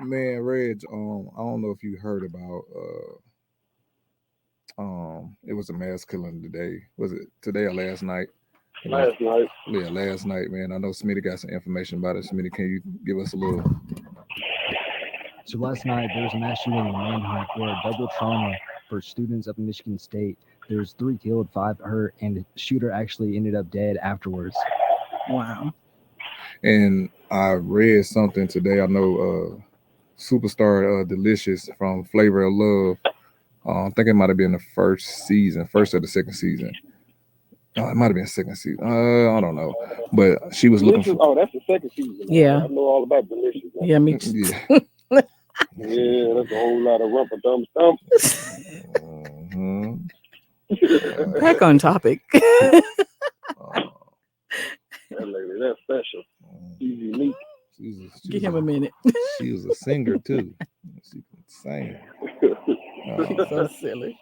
Man, Reg, I don't know if you heard about it was a mass killing today. Was it today or last night? Last night. Yeah, last night, man. I know Smitty got some information about it. Smitty, can you give us a little? So last night there was a mass shooting and manhunt or a double trauma for students up in Michigan State. There's 3 killed, 5 hurt, and the shooter actually ended up dead afterwards. Wow. And I read something today. I know Superstar Delicious from Flavor of Love. I think it might have been the first or the second season. It might have been second season. I don't know. But she was looking for... that's the second season. Yeah. I know all about Delicious. Yeah, me too. Yeah. Yeah, that's a whole lot of rumpa dum stump. Back on topic. That lady, that's special. She's unique. Give him a minute. She was a singer too. She can sing. She's so silly.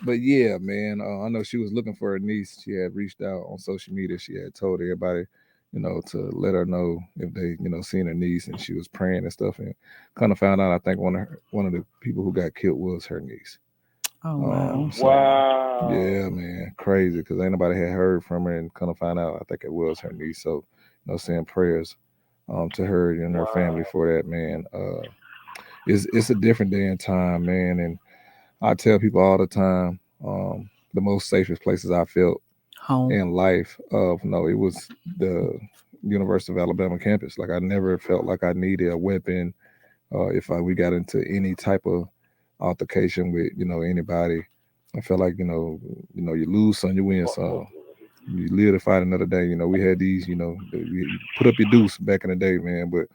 But yeah, man, I know she was looking for her niece. She had reached out on social media. She had told everybody, to let her know if they, seen her niece, and she was praying and stuff. And kind of found out, I think one of the people who got killed was her niece. Oh wow! Wow. Yeah, man, crazy, because ain't nobody had heard from her, and kind of found out, I think it was her niece. So, saying prayers to her and her family for that, man. It's a different day and time, man, and I tell people all the time, the most safest places I felt Home. in life it was the University of Alabama campus. Like, I never felt like I needed a weapon if we got into any type of altercation with anybody. I felt like you lose some, you win some. You live to fight another day. We had these, you put up your deuce back in the day, man. But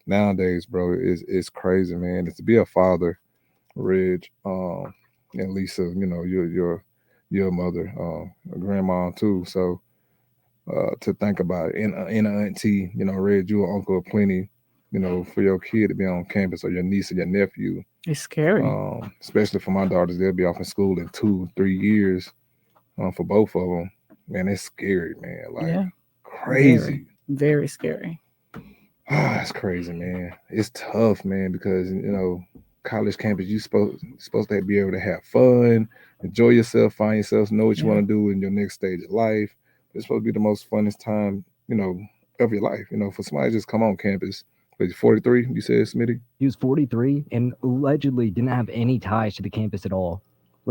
nowadays, bro, it's crazy, man. It's to be a father, Reg, and Lisa, your mother, a grandma too. So to think about it, and an auntie, Reg, you an uncle of plenty, for your kid to be on campus, or your niece or your nephew. It's scary. Especially for my daughters, they'll be off in school in 2-3 years. For both of them, man, it's scary, man. Like, crazy. Very, very scary. It's crazy, man. It's tough, man, because college campus, you supposed to be able to have fun, enjoy yourself, find yourself, know what you want to do in your next stage of life. It's supposed to be the most funnest time, of your life. For somebody to just come on campus. He's 43, you said, Smitty? He was 43 and allegedly didn't have any ties to the campus at all.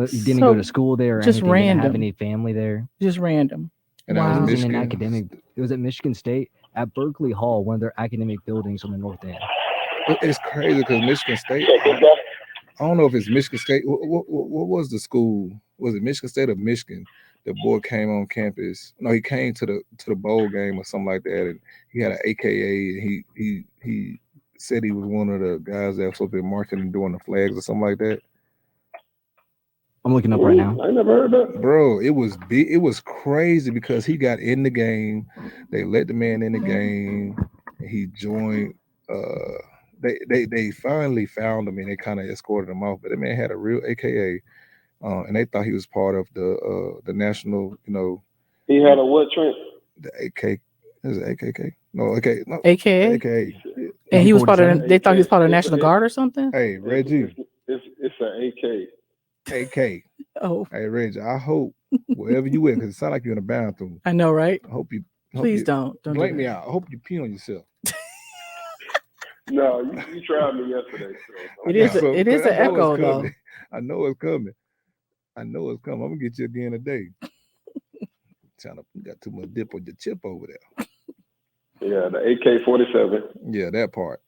He didn't go to school there or just anything. Random. Didn't have any family there. Just random. And wow. That was in an academic. It was at Michigan State at Berkeley Hall, one of their academic buildings on the north end. It's crazy because Michigan State. I don't know if it's Michigan State. What was the school? Was it Michigan State or Michigan? The boy came on campus. No, he came to the bowl game or something like that, and he had an AKA. And he said he was one of the guys that was supposed to be marching and doing the flags or something like that. I'm looking up right now. I never heard that. Bro, it was big. It was crazy because he got in the game. They let the man in the game. And he joined. They finally found him and they kind of escorted him off. But the man had a real AKA, and they thought he was part of the national. He had a what, Trent? The AK. Is it AKK? No, okay, no. AKA. AKA. And he was part of. They thought he was part of the National Guard or something. Hey, Reggie. It's an AK. AK. Oh. Hey, Reggie, I hope wherever you at, because it sounds like you're in the bathroom. I know, right? I hope you. Please don't blame me out. I hope you pee on yourself. No, you tried me yesterday. So. It is an echo, though. I know it's coming. I'm gonna get you again today. You got too much dip on your chip over there. Yeah, the AK-47. Yeah, that part.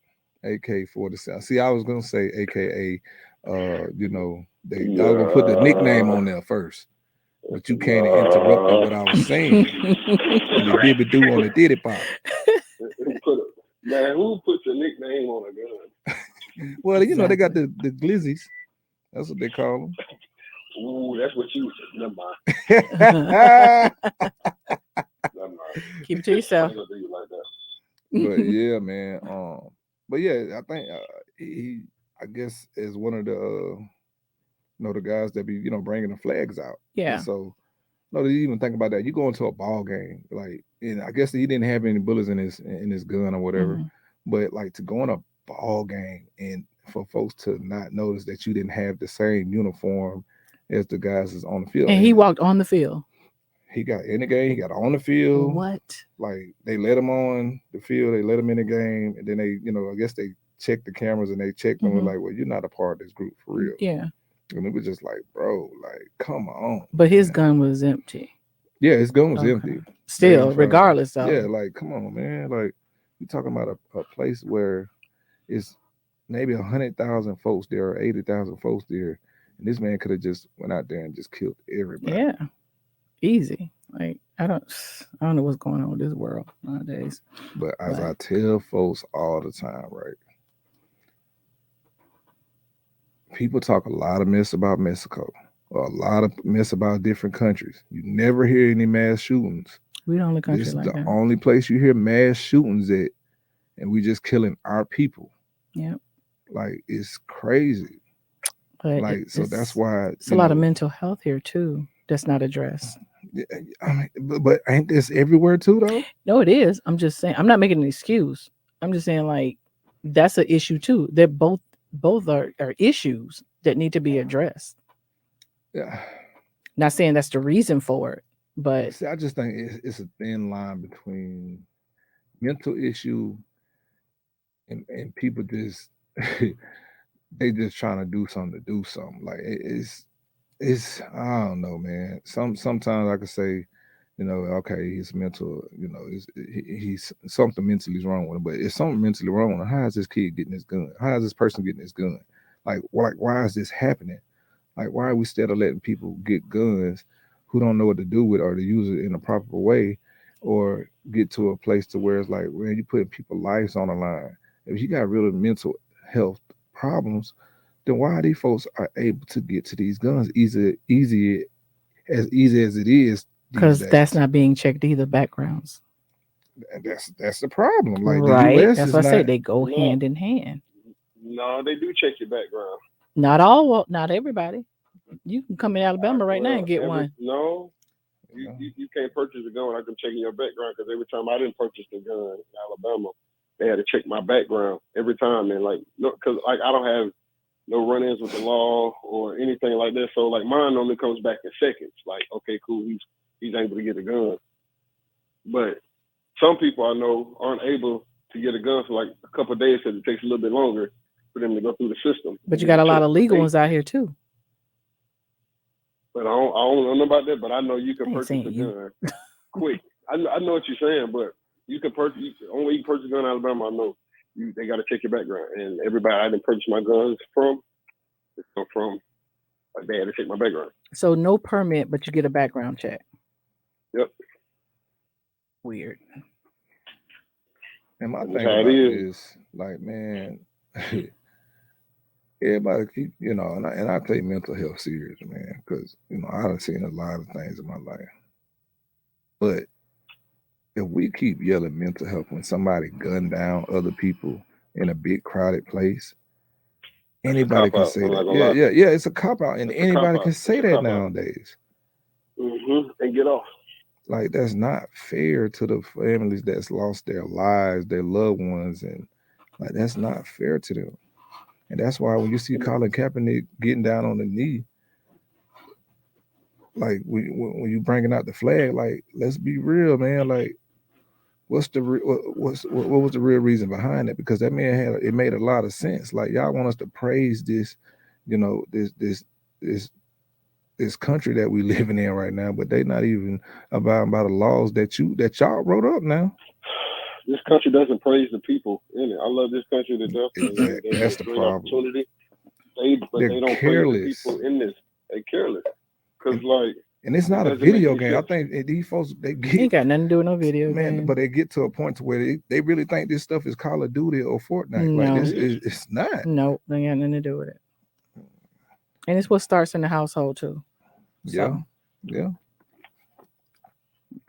AK-47. See, I was gonna say AKA. I was gonna put the nickname on there first, but you can't interrupt what I was saying. The dibby do on the diddy pop. Man, who puts a nickname on a gun? Well, they got the glizzies. That's what they call them. Ooh, that's what you said. Never mind. Never mind. Keep it to yourself. I'm gonna do you like that. But yeah, man. But yeah, I think he, I guess, is one of the, the guys that be, bringing the flags out. Yeah. And so, to even think about that, you go into a ball game, like, and I guess he didn't have any bullets in his gun or whatever. Mm-hmm. But like to go on a ball game and for folks to not notice that you didn't have the same uniform as the guys that's on the field. And he walked on the field. He got in the game. He got on the field. What? Like they let him on the field. They let him in the game, and then they, I guess they checked the cameras and they checked them and like, well, you're not a part of this group for real. Yeah. And it was just like, bro, like, come on. But his gun was empty. Yeah, his gun was empty. Still, regardless of. Yeah, like, come on, man. Like, you're talking about a place where it's maybe 100,000 folks there or 80,000 folks there, and this man could have just went out there and just killed everybody. Yeah, easy. Like I don't know what's going on with this world nowadays. But as I tell folks all the time, right? People talk a lot of mess about Mexico, or a lot of mess about different countries. You never hear any mass shootings. We the only country this like is the that. only place you hear mass shootings at, and we just killing our people. Yeah, like it's crazy. But like so that's why it's a lot of mental health here too that's not addressed. I mean, but ain't this everywhere too though? No, it is. I'm just saying. I'm not making an excuse. I'm just saying like that's an issue too. They're both are issues that need to be addressed. Yeah. Not saying that's the reason for it, but see, I just think it's a thin line between mental issue and people just they just trying to do something. Like it's I don't know, man. Sometimes I could say, okay, he's mental, he's something mentally is wrong with him. But if something mentally wrong with him, how is this kid getting his gun? How is this person getting his gun? Like why is this happening? Like, why are we instead of letting people get guns who don't know what to do with or to use it in a proper way, or get to a place to where it's like, man, you putting people's lives on the line. If you got real mental health problems, then why are these folks are able to get to these guns easy as it is? Because that's not being checked either. Backgrounds. And that's the problem. Like right. The US that's what I say. They go hand in hand. No, they do check your background. Not all. Not everybody. You can come in Alabama right now and get one. No. You can't purchase a gun without them checking your background, because every time I didn't purchase a gun in Alabama, they had to check my background every time. And like, no, because like I don't have no run-ins with the law or anything like that. So like mine only comes back in seconds. Like, okay, cool, he's able to get a gun. But some people I know aren't able to get a gun for like a couple of days because it takes a little bit longer for them to go through the system. But you got a lot of legal ones out here too. But I don't know about that, but I know you can purchase a gun quick. I know what you're saying, but you can purchase. Only way you purchase a gun in Alabama, I know they got to check your background. And everybody I didn't purchase my guns from, like they had to check my background. So no permit, but you get a background check. Yep. Weird. And my thing about it is like, man, everybody keep, and I take mental health serious, man, because I done seen a lot of things in my life. But if we keep yelling mental health when somebody gunned down other people in a big crowded place, anybody can say that. Yeah, it's a cop out, and anybody can say that nowadays. And get off. Like, that's not fair to the families that's lost their lives, their loved ones, and like that's not fair to them. And that's why when you see Colin Kaepernick getting down on the knee, like when you bringing out the flag, like, let's be real, man. Like, what was the real reason behind it? Because that man it made a lot of sense. Like, y'all want us to praise this, this country that we living in right now, but they not even abiding by the laws that y'all wrote up now. This country doesn't praise the people in it. I love this country to death. Exactly. That's the problem. Opportunity. They don't careless. Praise the people in this. They careless. Because and it's not a video game. I think these folks ain't got nothing to do with no video game. But they get to a point to where they really think this stuff is Call of Duty or Fortnite. No. Like it's not. No, they got nothing to do with it. And it's what starts in the household too. Yeah.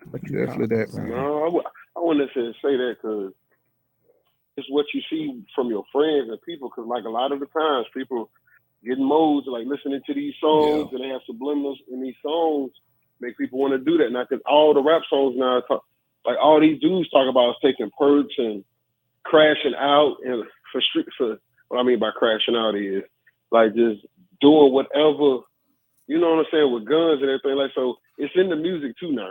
But definitely that, man. No, I wouldn't necessarily say that, because it's what you see from your friends and people. Because like a lot of the times, people get in modes like listening to these songs, and they have subliminals in these songs, make people want to do that now. Because all the rap songs now, like all these dudes talk about is taking perks and crashing out, and for what I mean by crashing out is like just doing whatever, you know what I'm saying, with guns and everything. Like, so it's in the music too now.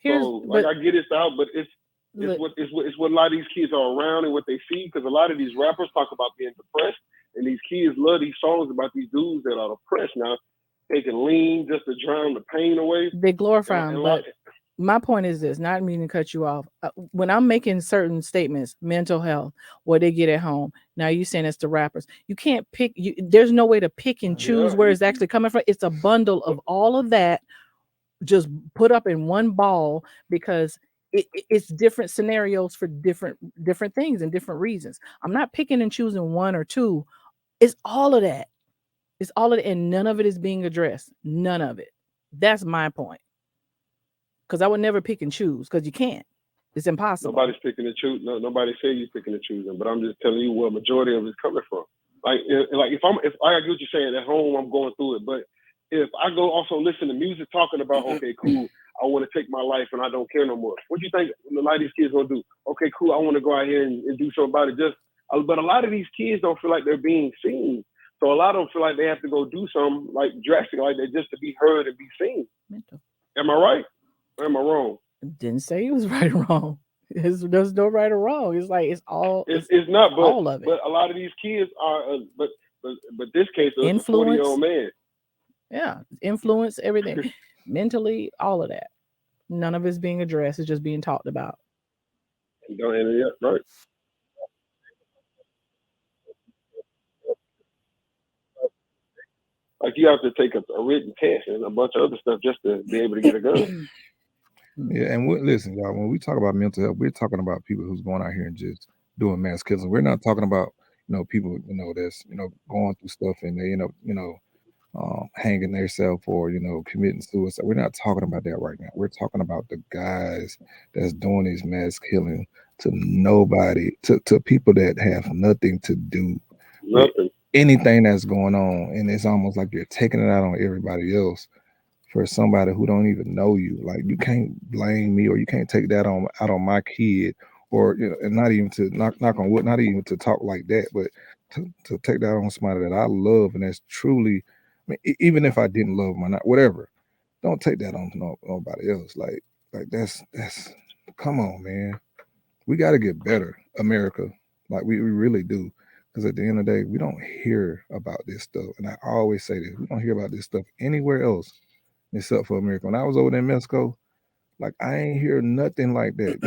I get it's out, but it's what a lot of these kids are around and what they see, because a lot of these rappers talk about being depressed, and these kids love these songs about these dudes that are depressed now. They can lean just to drown the pain away. They glorify them, but my point is this, not meaning to cut you off. When I'm making certain statements, mental health, what they get at home. Now you saying it's the rappers. You can't pick. There's no way to pick and choose where it's actually coming from. It's a bundle of all of that, just put up in one ball, because it's different scenarios for different things and different reasons. I'm not picking and choosing one or two. It's all of that. It's all of it, and none of it is being addressed. None of it. That's my point. Because I would never pick and choose, because you can't. It's impossible. Nobody's picking and choosing. No, nobody say you're picking and choosing, but I'm just telling you where majority of it's coming from. Like if I get what you're saying, at home I'm going through it, but if I go also listen to music talking about, okay, cool, I want to take my life and I don't care no more. What do you think a lot of these kids gonna do? Okay, cool, I want to go out here and do something about it. But a lot of these kids don't feel like they're being seen. So a lot of them feel like they have to go do something like drastic like that just to be heard and be seen. Mental. Am I right? Or am I wrong? Didn't say it was right or wrong. There's no right or wrong. It's like it's not, but all of it. But a lot of these kids are, but this case is a 40-year-old man. Yeah, influence, everything, mentally, all of that. None of it's being addressed. It's just being talked about. Right. Like you have to take a written test and a bunch of other stuff just to be able to get a gun. Yeah, and listen, y'all, when we talk about mental health, we're talking about people who's going out here and just doing mass killings. We're not talking about, people, that's, going through stuff and they end up, hanging themselves or, committing suicide. We're not talking about that right now. We're talking about the guys that's doing these mass killing to nobody, to people that have nothing to do with anything that's going on. And it's almost like you're taking it out on everybody else for somebody who don't even know you. Like, you can't blame me, or you can't take that out on my kid, or, and not even to knock on wood, not even to talk like that, but to take that on somebody that I love and that's truly, even if I didn't love them or not, whatever, don't take that on nobody else. Like that's come on, man. We got to get better, America. Like we really do. Because at the end of the day, we don't hear about this stuff. And I always say this, we don't hear about this stuff anywhere else except for America. When I was over there in Mexico, like I ain't hear nothing like that,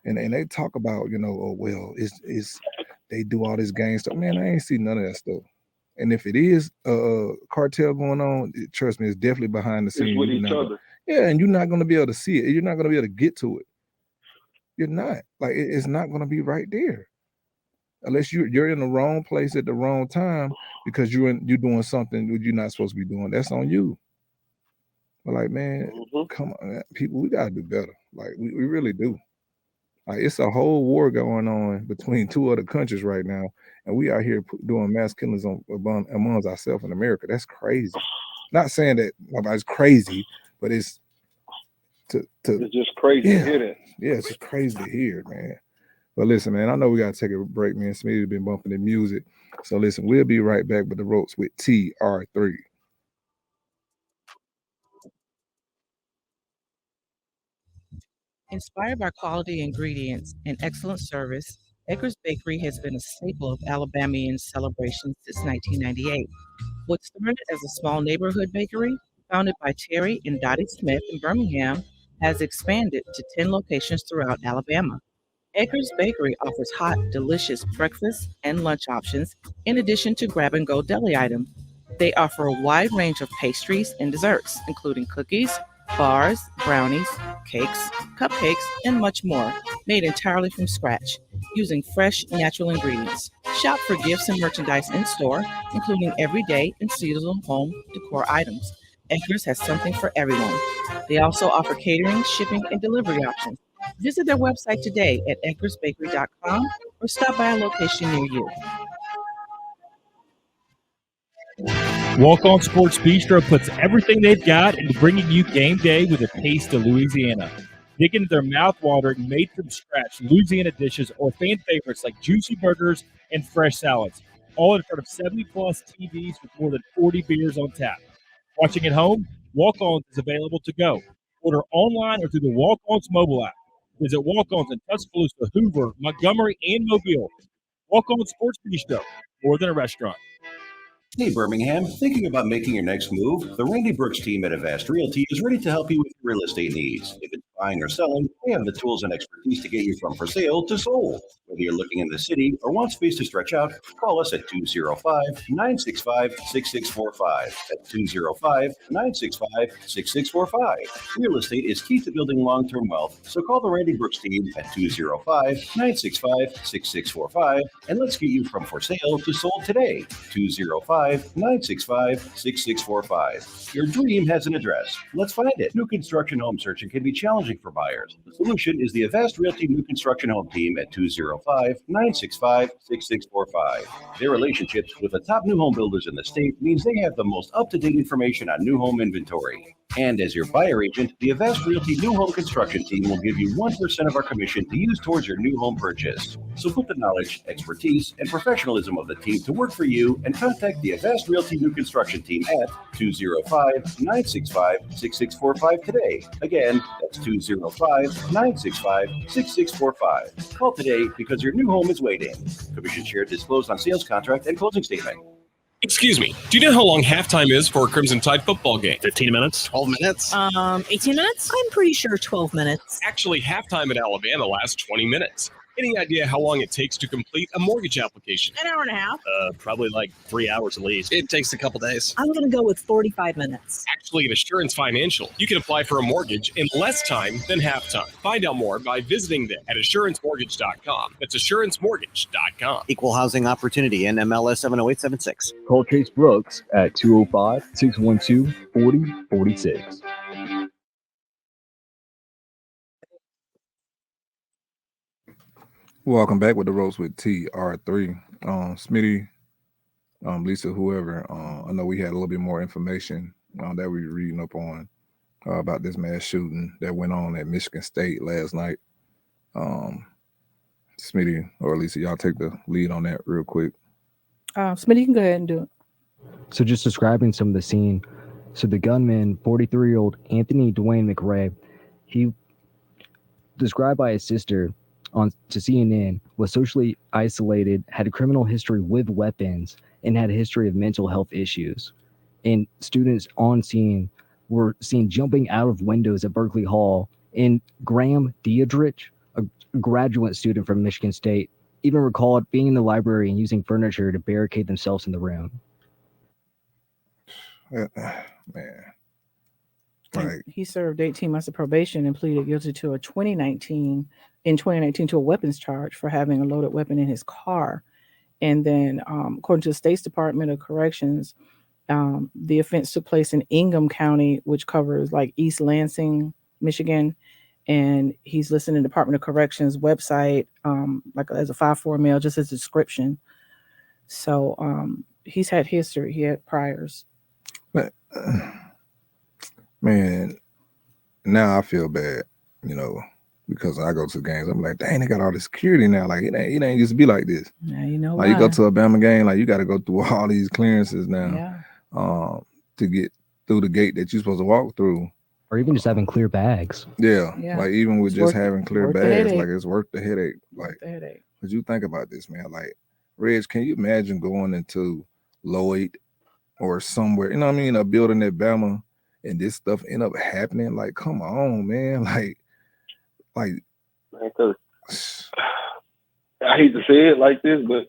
and they talk about, it's they do all this gang stuff. Man, I ain't see none of that stuff. And if it is a cartel going on, trust me, it's definitely behind the scenes. It's with each other. Yeah, and you're not going to be able to see it. You're not going to be able to get to it. You're not. Like, it's not going to be right there. Unless you're in the wrong place at the wrong time because you're doing something that you're not supposed to be doing. That's on you. But like, man, come on, people, we gotta do better. Like we really do. Like it's a whole war going on between two other countries right now, and we out here doing mass killings amongst ourselves in America. That's crazy. Not saying that nobody's crazy, but it's it's just crazy to hear that. Yeah, it's just crazy to hear it, man. But listen, man, I know we gotta take a break, man. Smitty's been bumping the music. So listen, we'll be right back with the Ropes with TR3. Inspired by quality ingredients and excellent service, Edgar's Bakery has been a staple of Alabamian celebrations since 1998. What started as a small neighborhood bakery, founded by Terry and Dottie Smith in Birmingham, has expanded to 10 locations throughout Alabama. Edgar's Bakery offers hot, delicious breakfast and lunch options, in addition to grab-and-go deli items. They offer a wide range of pastries and desserts, including cookies, bars, brownies, cakes, cupcakes, and much more, made entirely from scratch, using fresh, natural ingredients. Shop for gifts and merchandise in-store, including everyday and seasonal home decor items. Edgar's has something for everyone. They also offer catering, shipping, and delivery options. Visit their website today at edgarsbakery.com or stop by a location near you. Walk On Sports Bistro puts everything they've got into bringing you game day with a taste of Louisiana. Dig into their mouth-watering, made-from-scratch Louisiana dishes or fan favorites like juicy burgers and fresh salads, all in front of 70-plus TVs with more than 40 beers on tap. Watching at home, Walk-Ons is available to go. Order online or through the Walk-Ons mobile app. Visit Walk-Ons in Tuscaloosa, Hoover, Montgomery, and Mobile. Walk-On Sports Bistro, more than a restaurant. Hey, Birmingham, thinking about making your next move? The Randy Brooks team at Avast Realty is ready to help you with your real estate needs. If it's buying or selling, they have the tools and expertise to get you from for sale to sold. Whether you're looking in the city or want space to stretch out, call us at 205-965-6645. That's 205-965-6645. Real estate is key to building long-term wealth, so call the Randy Brooks team at 205-965-6645, and let's get you from for sale to sold today. 205-965-6645. Your dream has an address. Let's find it. New construction home searching can be challenging for buyers. The solution is the Avast Realty New Construction Home Team at 205-965-6645. Their relationships with the top new home builders in the state means they have the most up-to-date information on new home inventory. And as your buyer agent, the Avast Realty New Home Construction Team will give you 1% of our commission to use towards your new home purchase. So put the knowledge, expertise, and professionalism of the team to work for you and contact the Avast Realty New Construction Team at 205-965-6645 today. Again, that's 205-965-6645. Call today because your new home is waiting. Commission share disclosed on sales contract and closing statement. Excuse me, do you know how long halftime is for a Crimson Tide football game? 15 minutes. 12 minutes. 18 minutes? I'm pretty sure 12 minutes. Actually, halftime at Alabama lasts 20 minutes. Any idea how long it takes to complete a mortgage application? An hour and a half. Probably like 3 hours at least. It takes a couple days. I'm going to go with 45 minutes. Actually, at Assurance Financial, you can apply for a mortgage in less time than halftime. Find out more by visiting them at AssuranceMortgage.com. That's AssuranceMortgage.com. Equal housing opportunity, NMLS 70876. Call Chase Brooks at 205-612-4046. Welcome back with the Ropes with TR3. Smitty, Lisa, whoever, I know we had a little bit more information that we were reading up on about this mass shooting that went on at Michigan State last night. Smitty or Lisa, y'all take the lead on that real quick. Smitty, you can go ahead and do it. So just describing some of the scene. So the gunman, 43-year-old Anthony Dwayne McRae, he described by his sister to CNN, was socially isolated, had a criminal history with weapons, and had a history of mental health issues. And students on scene were seen jumping out of windows at Berkeley Hall. And Graham Diedrich, a graduate student from Michigan State, even recalled being in the library and using furniture to barricade themselves in the room. Man. Like, he served 18 months of probation and pleaded guilty to 2019 to a weapons charge for having a loaded weapon in his car. And then, according to the State's Department of Corrections, the offense took place in Ingham County, which covers like East Lansing, Michigan. And he's listed in the Department of Corrections website, like as a 5'4" male, just as a description. So he's had history. He had priors. But, man, now I feel bad, because I go to the games. I'm like, dang, they got all this security now. Like, it ain't used to be like this. Yeah, you know like, why. You go to a Bama game, like, you got to go through all these clearances now to get through the gate that you're supposed to walk through. Or even just having clear bags. Yeah. Like, even with just having clear bags, like, it's worth the headache. Like, but you think about this, man. Like, Reg, can you imagine going into Lloyd or somewhere, you know what I mean, a building at Bama, and this stuff end up happening? Like, come on, man. Like, I hate to say it like this, but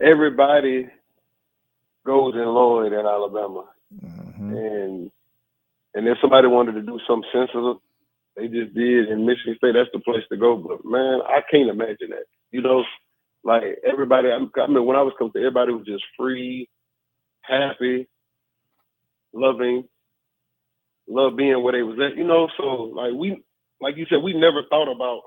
everybody goes in Lloyd in Alabama. And if somebody wanted to do something sensitive, they just did in Michigan State. That's the place to go. But man, I can't imagine that. Like everybody, I mean, when I was coming to, everybody was just free, happy, loving, love being where they was at, So like you said, we never thought about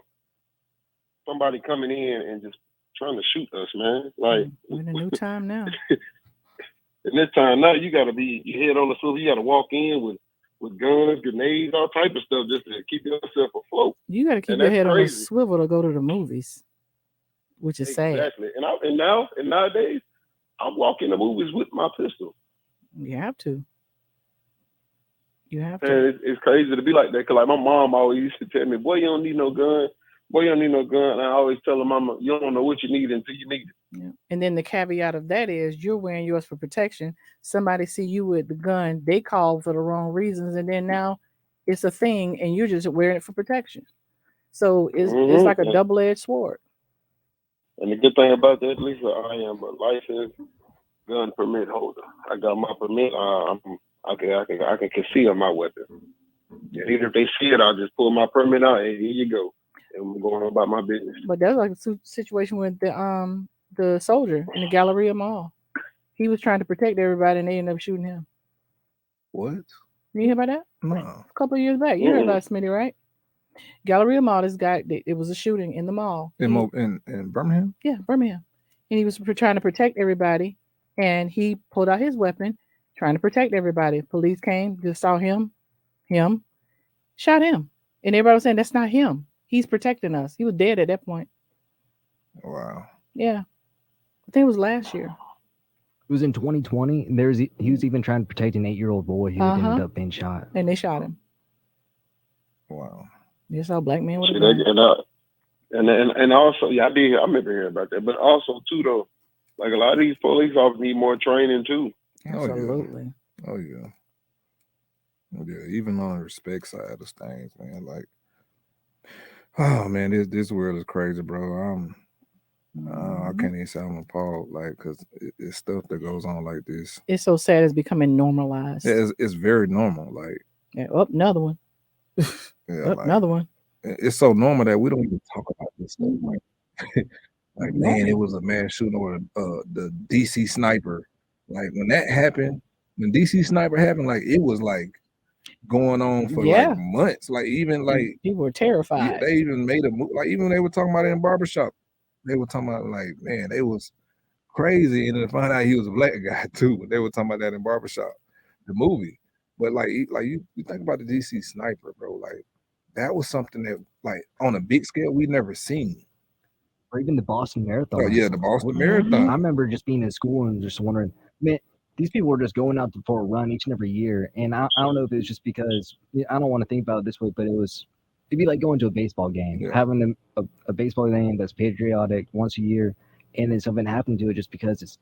somebody coming in and just trying to shoot us, man. Like, we're in a new time now. In this time now, you got to be your head on the swivel. You got to walk in with with guns, grenades, all type of stuff just to keep yourself afloat. You got to keep And your that's head on a crazy. swivel to go to the movies, which is sad. Exactly. And nowadays, I walk in the movies with my pistol. You have to. You have to. And it's crazy to be like that, because like my mom always used to tell me, boy, you don't need no gun. Boy, you don't need no gun. And I always tell her, Mama, you don't know what you need until you need it. Yeah. And then the caveat of that is you're wearing yours for protection. Somebody see you with the gun, they call for the wrong reasons, and then now it's a thing, and you're just wearing it for protection. So it's like a double-edged sword. And the good thing about that, Lisa, I am a licensed gun permit holder. I got my permit. I can conceal my weapon. And even if they see it, I'll just pull my permit out, and here you go. And I'm going about my business. But that's like a situation with the soldier in the Galleria Mall. He was trying to protect everybody, and they ended up shooting him. What? You hear about that? No. A couple of years back. You heard about Smitty, right? Galleria Mall, this guy, it was a shooting in the mall. In Birmingham? Yeah, Birmingham. And he was trying to protect everybody, and he pulled out his weapon, trying to protect everybody. Police came, just saw him, shot him. And everybody was saying, that's not him. He's protecting us. He was dead at that point. Wow. Yeah. I think it was last year. It was in 2020. And he was even trying to protect an 8-year-old boy who ended up being shot. And they shot him. Wow. You saw a black man with a gun. And also, yeah, I remember hearing about that. But also, too, though, like a lot of these police officers need more training, too. Absolutely. Oh, yeah. Yeah, even on the respect side of things, man. Like, oh, man, this world is crazy, bro. I can't even say I'm appalled, like, because it's stuff that goes on like this. It's so sad it's becoming normalized. Yeah, it's very normal. Like, yeah, another one. Another one. It's so normal that we don't even talk about this stuff. Like man, it was a mass shooting or the DC sniper. Like when that happened, when DC sniper happened, like it was like going on for like months. Like even like people were terrified. They even made a move. Like even they were talking about it in barbershop. They were talking about like, man, it was crazy. And then to find out he was a black guy too. They were talking about that in barbershop, the movie. But like you think about the DC sniper, bro. Like that was something that like on a big scale we never seen. Or even the Boston Marathon. Oh yeah, the Boston Marathon. I remember just being in school and just wondering, man, these people were just going out for a run each and every year. And I don't know if it was just because I don't want to think about it this way, but it'd be like going to a baseball game, having a baseball game that's patriotic once a year, and then something happened to it just because it's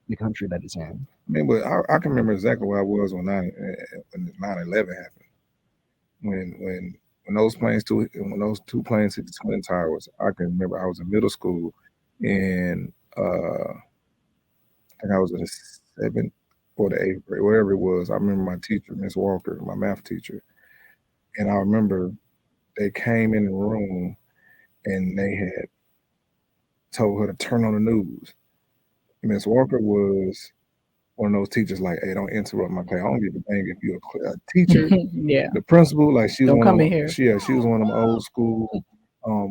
the country that it's in. I mean, but I can remember exactly where I was when 9/11 happened. When those two planes hit the Twin Towers, I can remember I was in middle school, and I think I was in the 7th or the 8th grade, whatever it was. I remember my teacher, Miss Walker, my math teacher, and I remember they came in the room and they had told her to turn on the news. Miss Walker was one of those teachers like, hey, don't interrupt my class. I don't give a dang if you're a teacher. The principal, like she was she was one of them old school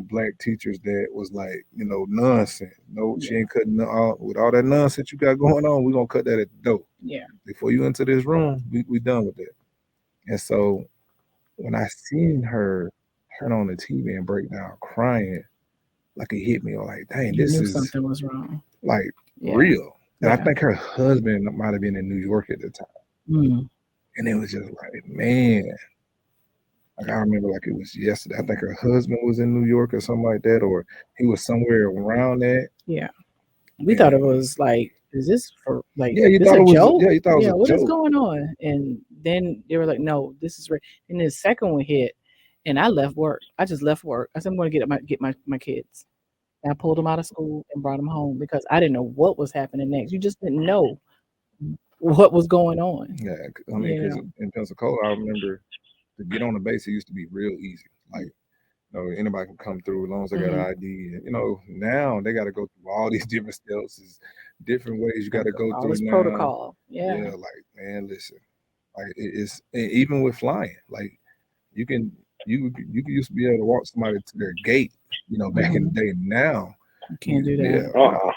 black teachers that was like, nonsense. No, she ain't cutting with all that nonsense you got going on. We're gonna cut that at the door. Yeah. Before you enter this room, we done with that. And so when I seen her turn on the TV and break down crying, like it hit me. Like, dang, something was wrong. Like real. And I think her husband might have been in New York at the time. And it was just like, man, like I remember like it was yesterday. I think her husband was in New York or something like that, or he was somewhere around that. Yeah. We thought it was like, is this for like, you this thought a it was joke? you thought it was a what joke. is going on? And then they were like, no, this is real. And then the second one hit, and I left work. I just left work. I said, I'm going to get my kids. And I pulled them out of school and brought them home because I didn't know what was happening next. You just didn't know what was going on. Yeah, I mean, because in Pensacola, I remember to get on the base, it used to be real easy. Like, anybody can come through as long as they got an ID. And, now they got to go through all these different steps, different ways you got to go through this now. Protocol. Yeah, like, man, listen, like it's even with flying, like you used to be able to walk somebody to their gate, back in the day. Now you can't do that.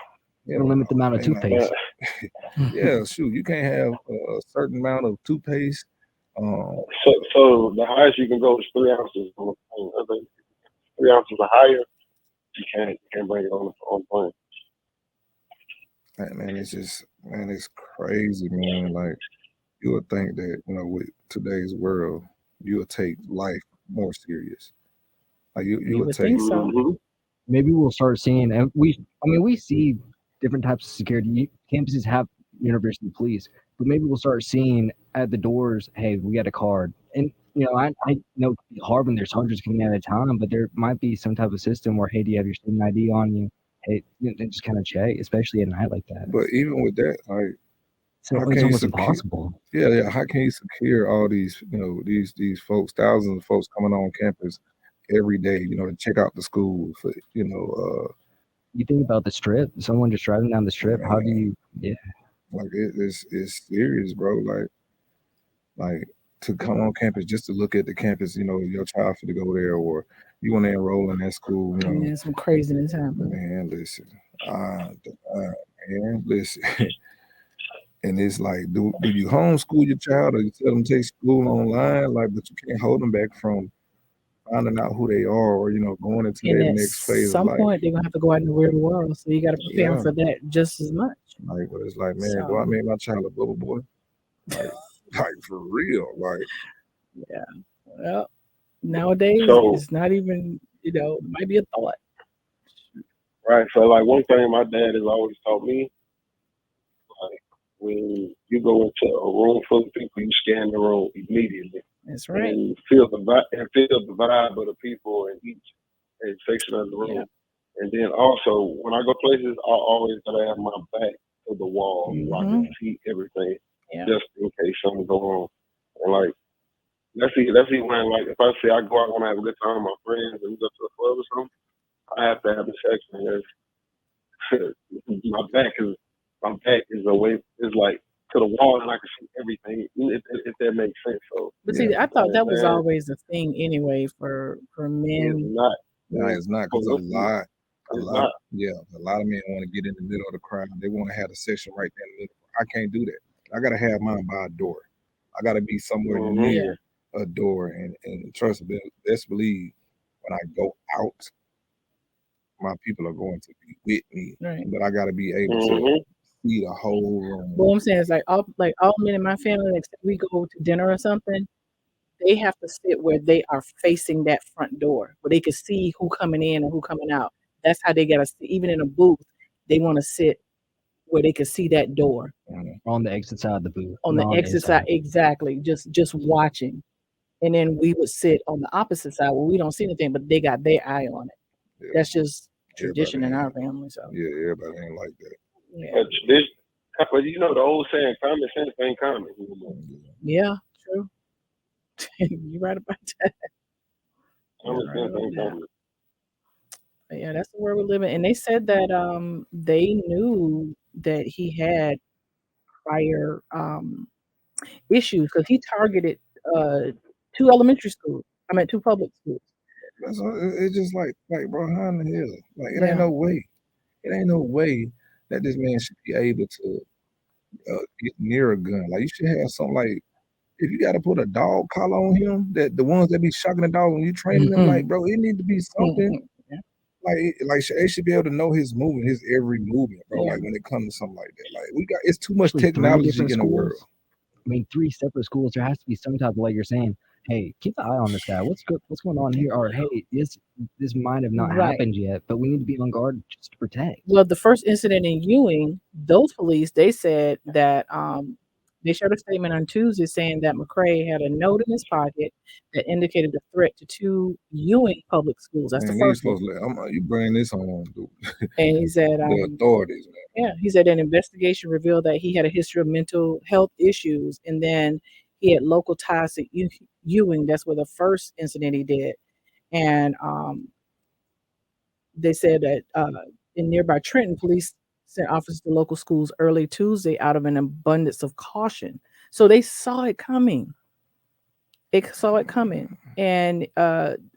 Limit the amount of toothpaste. Yeah, shoot, you can't have a certain amount of toothpaste, So the highest you can go is 3 ounces. I think 3 ounces or higher, you can't bring it on plane. Man, it's crazy, man. Like, you would think that, with today's world, you would take life more serious. Like you would take. think so. Mm-hmm. Maybe we'll start seeing, and we see different types of security. Campuses have university police, but maybe we'll start seeing at the doors, hey, we got a card. And I know it can be hard when there's hundreds coming at a time, but there might be some type of system where, hey, do you have your student ID on you? Hey, and just kind of check, especially at night like that. But even with that, like, so it's almost impossible. Yeah. How can you secure all these, these folks, thousands of folks coming on campus every day, to check out the school for, you think about the strip, someone just driving down the strip. How do you? Yeah. Like it's serious, bro. Like to come on campus just to look at the campus, your child for to go there, or you want to enroll in that school. Man, some craziness happening. Man, listen, man, listen. And it's like, do you homeschool your child, or you tell them to take school online? Like, but you can't hold them back from finding out who they are, or going into their next phase of life. At some point, they're gonna have to go out in the real world, so you got to prepare them for that just as much. Like, but it's like, man, do I make my child a bubble boy? Like for real, like. Yeah. Well, nowadays it's not even. It might be a thought. Right. So, like, one thing my dad has always taught me, like, when you go into a room full of people, you scan the room immediately. That's right. And feel the vibe of the people in each section of the room. Yeah. And then also, when I go places, I always gotta have my back to the wall, so I can see everything, just in case something go wrong. And like, let's see when, like, if I say I go out and have a good time with my friends and we go to a club or something, I have to have a section because my back is away, is like to the wall, and I can see everything, if that makes sense. So, but see, I thought that was always a thing anyway for men. It's not. No, it's not, because a lot of men want to get in the middle of the crowd. They want to have a section right there in the middle. I can't do that. I gotta have mine by a door. I gotta be somewhere near a door, and trust me, best believe when I go out, my people are going to be with me. Right. But I gotta be able to see the whole room. What I'm saying is, like all men in my family, like we go to dinner or something, they have to sit where they are facing that front door, where they can see who coming in and who coming out. That's how they gotta see. Even in a booth, they want to sit where they can see that door. On the exit side of the booth. On the exit side, exactly. Just watching. And then we would sit on the opposite side where we don't see anything, but they got their eye on it. Yeah. That's just tradition in our family. So everybody ain't like that. Yeah. But the old saying, common sense ain't common. Yeah, true. You're right about that. Common sense ain't common. Yeah, that's the world we live in. And they said that they knew that he had prior issues because he targeted 2 elementary schools. Two public schools. It's just like bro, how in the hell? Like, it ain't no way. It ain't no way that this man should be able to get near a gun. Like, you should have something like, if you got to put a dog collar on him, that the ones that be shocking the dog when you training them, like, bro, it need to be something. Like they should be able to know his movement, his every movement, bro. Like, when it comes to something like that, like, it's too much technology in the world. 3 separate schools. There has to be some type of, like you're saying, hey, keep an eye on this guy. What's going on here? Or, hey, this might have not happened yet, but we need to be on guard just to protect. Well, the first incident in Ewing, those police, they said that they shared a statement on Tuesday saying that McCrae had a note in his pocket that indicated a threat to 2 Ewing public schools. That's the first one. You bring this on, dude. And he said the authorities, man. Yeah, he said an investigation revealed that he had a history of mental health issues, and then he had local ties to Ewing. That's where the first incident he did. And they said that in nearby Trenton, police sent officers to local schools early Tuesday out of an abundance of caution. So they saw it coming. And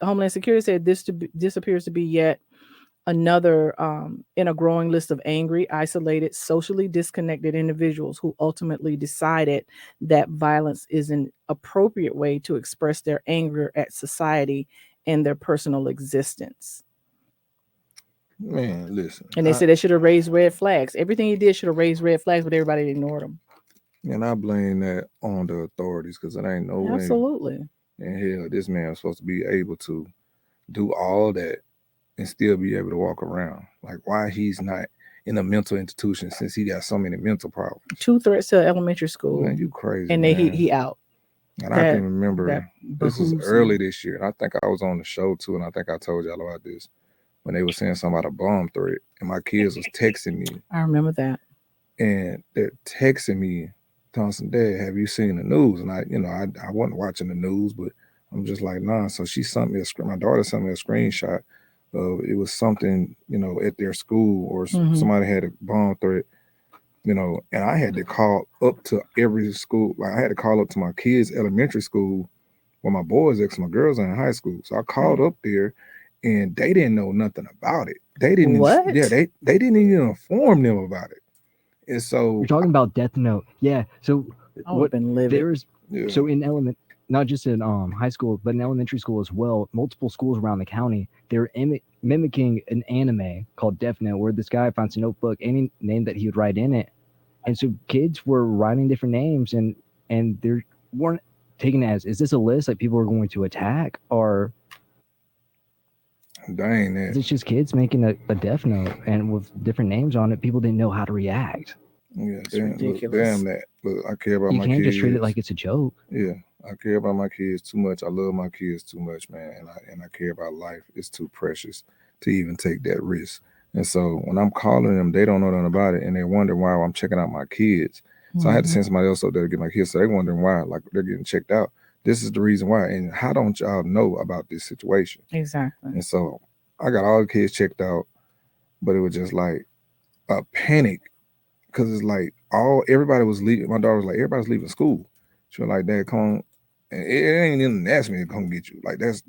Homeland Security said this appears to be yet Another in a growing list of angry, isolated, socially disconnected individuals who ultimately decided that violence is an appropriate way to express their anger at society and their personal existence. Man, listen. And they said they should have raised red flags. Everything he did should have raised red flags, but everybody ignored him. And I blame that on the authorities because it ain't no Absolutely. way in hell this man was supposed to be able to do all that and still be able to walk around. Like, why he's not in a mental institution since he got so many mental problems. 2 threats to elementary school. Man, you crazy. And man. he out. And I can remember this was early this year. And I think I was on the show too. And I think I told y'all about this when they were saying something about a bomb threat. And my kids was texting me. I remember that. And they're texting me, Thompson, Dad, have you seen the news? And I wasn't watching the news, but I'm just like, nah. So she sent me my daughter sent me a screenshot of it was something, at their school or somebody had a bomb threat, and I had to call up to every school. Like, I had to call up to my kids' elementary school where my boys at, 'cause my girls are in high school. So I called up there and they didn't know nothing about it. They didn't, What? Yeah, they didn't even inform them about it. And so you're talking about Death Note. Yeah. So what been living. There's so in not just in high school, but in elementary school as well, multiple schools around the county, they're mimicking an anime called Death Note, where this guy finds a notebook, any name that he would write in it. And so kids were writing different names and they weren't taken as, is this a list that people are going to attack, or dang it. It's just kids making a Death Note and with different names on it, people didn't know how to react. Yeah, damn that. Look, I care about my kids. You can't just treat it like it's a joke. Yeah, I care about my kids too much. I love my kids too much, man. And I care about life. It's too precious to even take that risk. And so when I'm calling them, they don't know nothing about it. And they wonder why I'm checking out my kids. So I had to send somebody else up there to get my kids. So they're wondering why, like, they're getting checked out. This is the reason why. And how don't y'all know about this situation? Exactly. And so I got all the kids checked out, but it was just like a panic. Cause it's like everybody was leaving. My daughter was like, everybody's leaving school. She was like, Dad, come on. And it ain't even ask me to come get you. Like, that's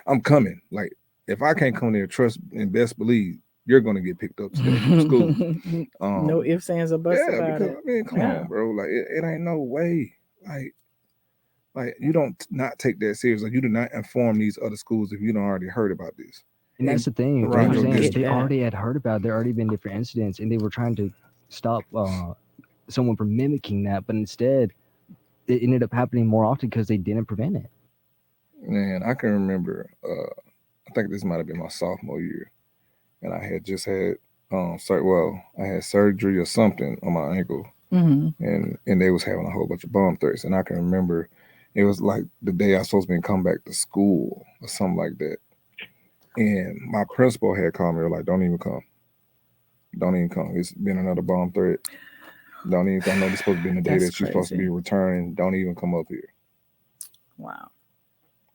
I'm coming. Like, if I can't come there, trust and best believe you're gonna get picked up today from school. No ifs, ands, or buts about because, it. I mean, come on, bro. Like, it ain't no way. Like you don't not take that serious. Like, you do not inform these other schools if you don't already heard about this. And that's the thing. They already had heard about it. There already been different incidents, and they were trying to stop someone from mimicking that, but instead it ended up happening more often because they didn't prevent it. Man, I can remember I think this might have been my sophomore year, and I had just had I had surgery or something on my ankle, and they was having a whole bunch of bomb threats. And I can remember it was like the day I was supposed to be come back to school or something like that, and my principal had called me, like, don't even come. It's been another bomb threat. Don't even come. I know this supposed to be the day that you're supposed to be returning. Don't even come up here. Wow.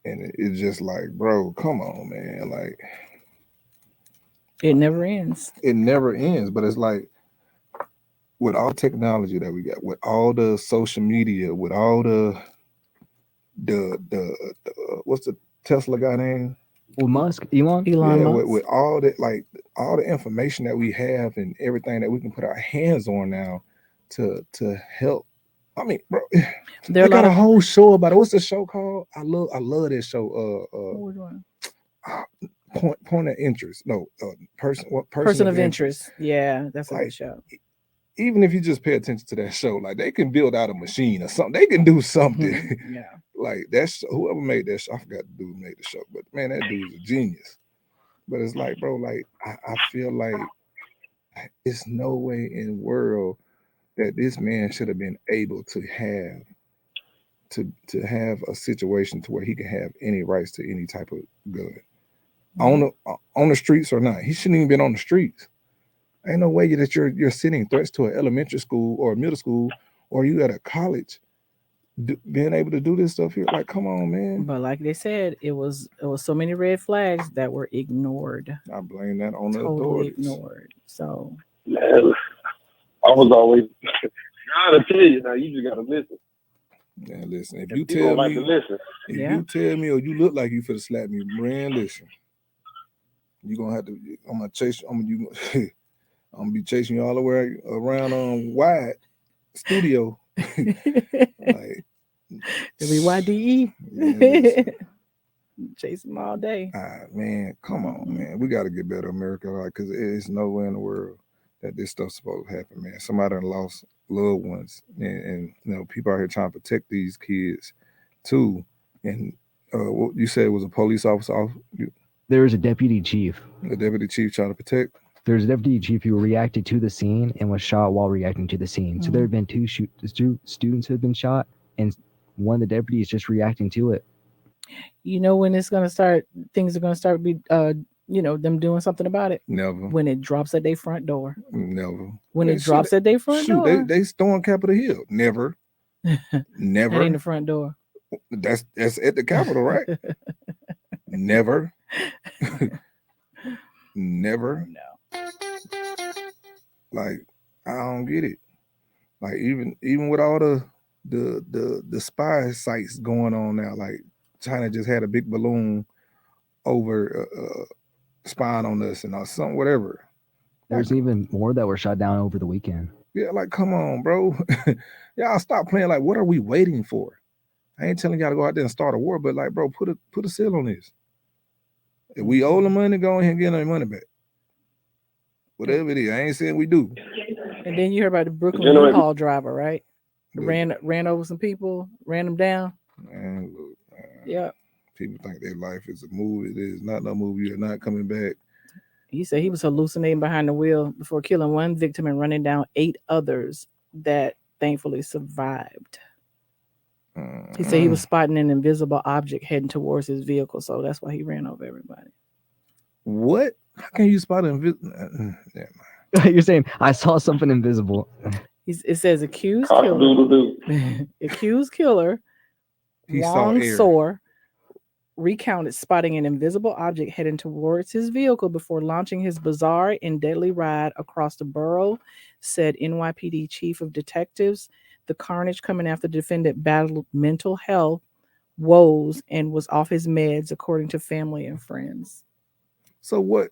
And it's just like, bro, come on, man. Like, it never ends. It never ends. But it's like, with all technology that we got, with all the social media, with all the what's the Tesla guy name? Well, Elon Musk. With all that, like, all the information that we have and everything that we can put our hands on now to help. I mean, bro, they got a whole show about it. What's the show called? I love this show. Point of interest. No, person of interest. Yeah, that's a good show. Even if you just pay attention to that show, like, they can build out a machine or something. They can do something. Yeah. Like, that's whoever made that show. I forgot the dude who made the show, but man, that dude's a genius. But it's like, bro, like, I feel like it's no way in the world that this man should have been able to have a situation to where he can have any rights to any type of gun on the streets or not. He shouldn't even been on the streets. Ain't no way that you're sending threats to an elementary school or a middle school or you at a college being able to do this stuff here. Like, come on, man. But like they said, it was so many red flags that were ignored. I blame that on the authorities. Ignored. So, man, I was always trying to tell you. Now you just gotta listen. Yeah, listen. If you tell me, like to listen. You tell me or you look like you finna slap me, man, listen. You're gonna have to. I'm gonna chase. I'm gonna be chasing you all the way around on wide studio. Like WYDE. yeah, Chase them all day. Man, come on, man. We got to get better, America. Like, cause it's nowhere in the world that this stuff's supposed to happen, man. Somebody done lost loved ones, and you know, people out here trying to protect these kids too. And what you said was a police officer. There was a deputy chief. The deputy chief trying to protect. There's a deputy chief who reacted to the scene and was shot while reacting to the scene. So there have been two students who have been shot, and one of the deputies just reacting to it. You know when it's gonna start? Things are gonna start be, them doing something about it. Never. When it drops at their front door. Never. When it drops at their front door. They storm Capitol Hill. Never. Never. That ain't the front door. That's at the Capitol, right? Never. Never. No. Like, I don't get it. Like, even with all the spy sites going on now, like China just had a big balloon over spying on us and something, whatever. There's even more that were shot down over the weekend. Yeah, like, come on, bro. Y'all stop playing. Like, what are we waiting for? I ain't telling y'all to go out there and start a war, but like, bro, put a seal on this. If we owe the money, go ahead and get our money back. Whatever it is, I ain't saying we do. And then you heard about the Brooklyn U-Haul driver, right? Ran over some people, ran them down. Man, look, yeah. People think their life is a movie. It is not no movie. You're not coming back. He said he was hallucinating behind the wheel before killing one victim and running down 8 others that thankfully survived. He said he was spotting an invisible object heading towards his vehicle, so that's why he ran over everybody. What? How can you spot an invisible? You're saying I saw something invisible. It says accused killer Wong Soar recounted spotting an invisible object heading towards his vehicle before launching his bizarre and deadly ride across the borough, said NYPD Chief of Detectives. The carnage coming after the defendant battled mental health woes and was off his meds, according to family and friends. So what?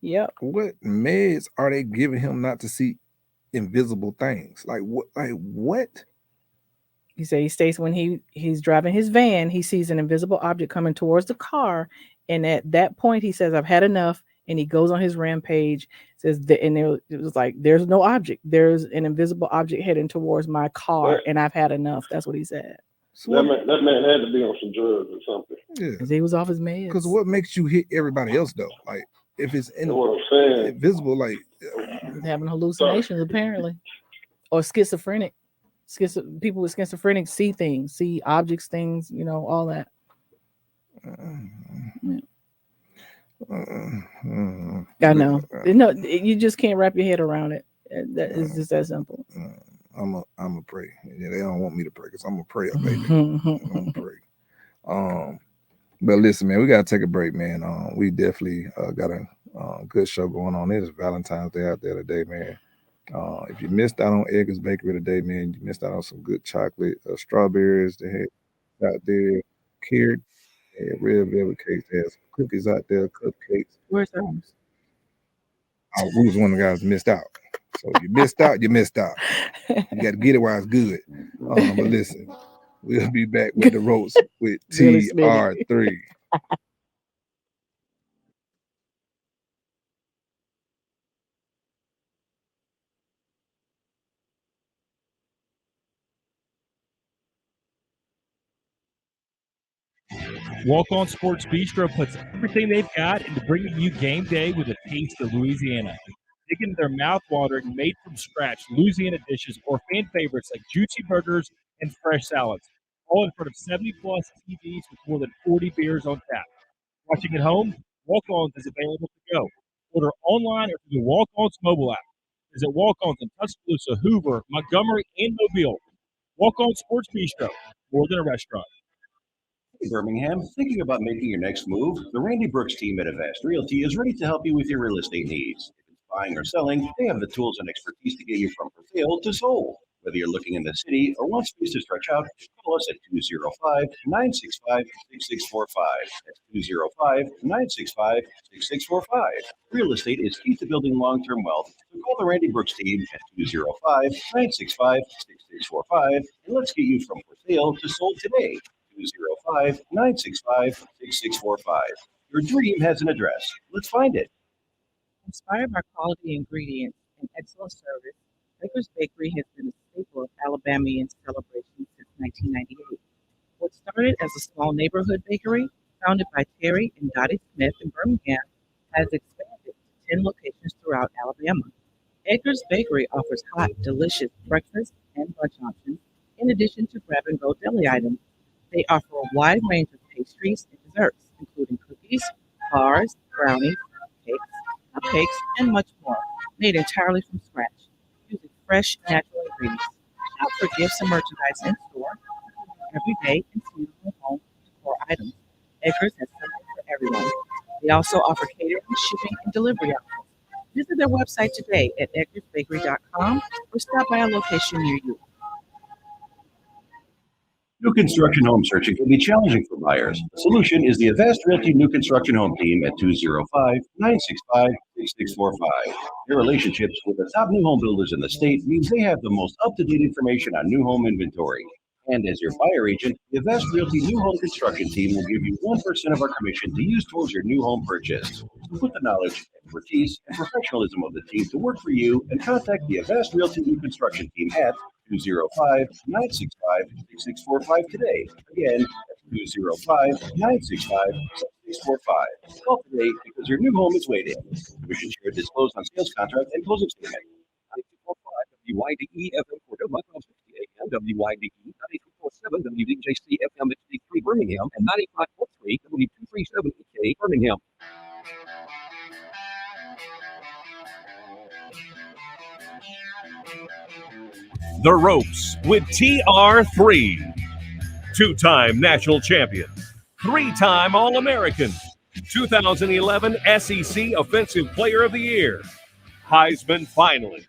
Yep. What meds are they giving him not to see invisible things? Like what? Like what? He said he states when he's driving his van, he sees an invisible object coming towards the car, and at that point he says, "I've had enough." And he goes on his rampage. Says that, and it was like, "There's no object. There's an invisible object heading towards my car, and I've had enough." That's what he said. So that man had to be on some drugs or something. Yeah, because he was off his meds. Because what makes you hit everybody else though? Like if it's invisible, like having hallucinations apparently, or schizophrenic. People with schizophrenic see things, see objects, things, all that. Yeah. I know. No, you just can't wrap your head around it. That is just that simple. I'm a pray. Yeah, they don't want me to pray because I'm a prayer, baby. I'm gonna pray. But listen, man, we gotta take a break, man. We definitely got a good show going on. It is Valentine's Day out there today, man. If you missed out on Edgar's Bakery today, man, you missed out on some good chocolate, strawberries. They had out there, carrot. Red velvet cakes. There's cookies out there, cupcakes. Where's those? We was one of the guys missed out. So you missed out, you missed out. You got to get it while it's good. But listen, we'll be back with the Ropes with TR3. Walk On Sports Bistro puts everything they've got into bringing you game day with a taste of Louisiana. Dig into their mouth-watering, made-from-scratch Louisiana dishes or fan favorites like juicy burgers and fresh salads, all in front of 70-plus TVs with more than 40 beers on tap. Watching at home, Walk-Ons is available to go. Order online or through the Walk-Ons mobile app. Visit Walk-Ons in Tuscaloosa, Hoover, Montgomery, and Mobile. Walk-On Sports Bistro, more than a restaurant. Birmingham, thinking about making your next move? The Randy Brooks team at Avast Realty is ready to help you with your real estate needs. If it's buying or selling, they have the tools and expertise to get you from for sale to sold. Whether you're looking in the city or want space to stretch out, call us at 205-965-6645. That's 205-965-6645. Real estate is key to building long-term wealth, so call the Randy Brooks team at 205-965-6645, and let's get you from for sale to sold today. 205-965-6645. Your dream has an address. Let's find it. Inspired by quality ingredients and excellent service, Baker's Bakery has been a staple of Alabamian celebrations since 1998. What started as a small neighborhood bakery founded by Terry and Dottie Smith in Birmingham has expanded to 10 locations throughout Alabama. Baker's Bakery offers hot, delicious breakfast and lunch options in addition to grab-and-go deli items. They offer a wide range of pastries and desserts, including cookies, bars, brownies, cakes, cupcakes, and much more, made entirely from scratch, using fresh, natural ingredients. Shop for gifts and merchandise in store, every day and seasonal home decor items. Edgar's has something for everyone. They also offer catering, shipping, and delivery options. Visit their website today at edgarsbakery.com or stop by a location near you. New construction home searching can be challenging for buyers. The solution is the Avast Realty New Construction Home Team at 205-965-6645. Their relationships with the top new home builders in the state means they have the most up-to-date information on new home inventory. And as your buyer agent, the Avast Realty New Home Construction Team will give you 1% of our commission to use towards your new home purchase. So put the knowledge, expertise, and professionalism of the team to work for you and contact the Avast Realty New Construction Team at 205-965-6645 today. Again, that's 205-965-6645. Call today because your new home is waiting. Commission share disclosed on sales contract and closing statement. 92.5 WYDE FM Cordova, 1260 AM, WYDE 93.7 WDJC FM HD3 Birmingham, and 95.3 W237 Birmingham. The Ropes with TR3. Two-time national champion, three-time All-American, 2011 SEC Offensive Player of the Year, Heisman finalist,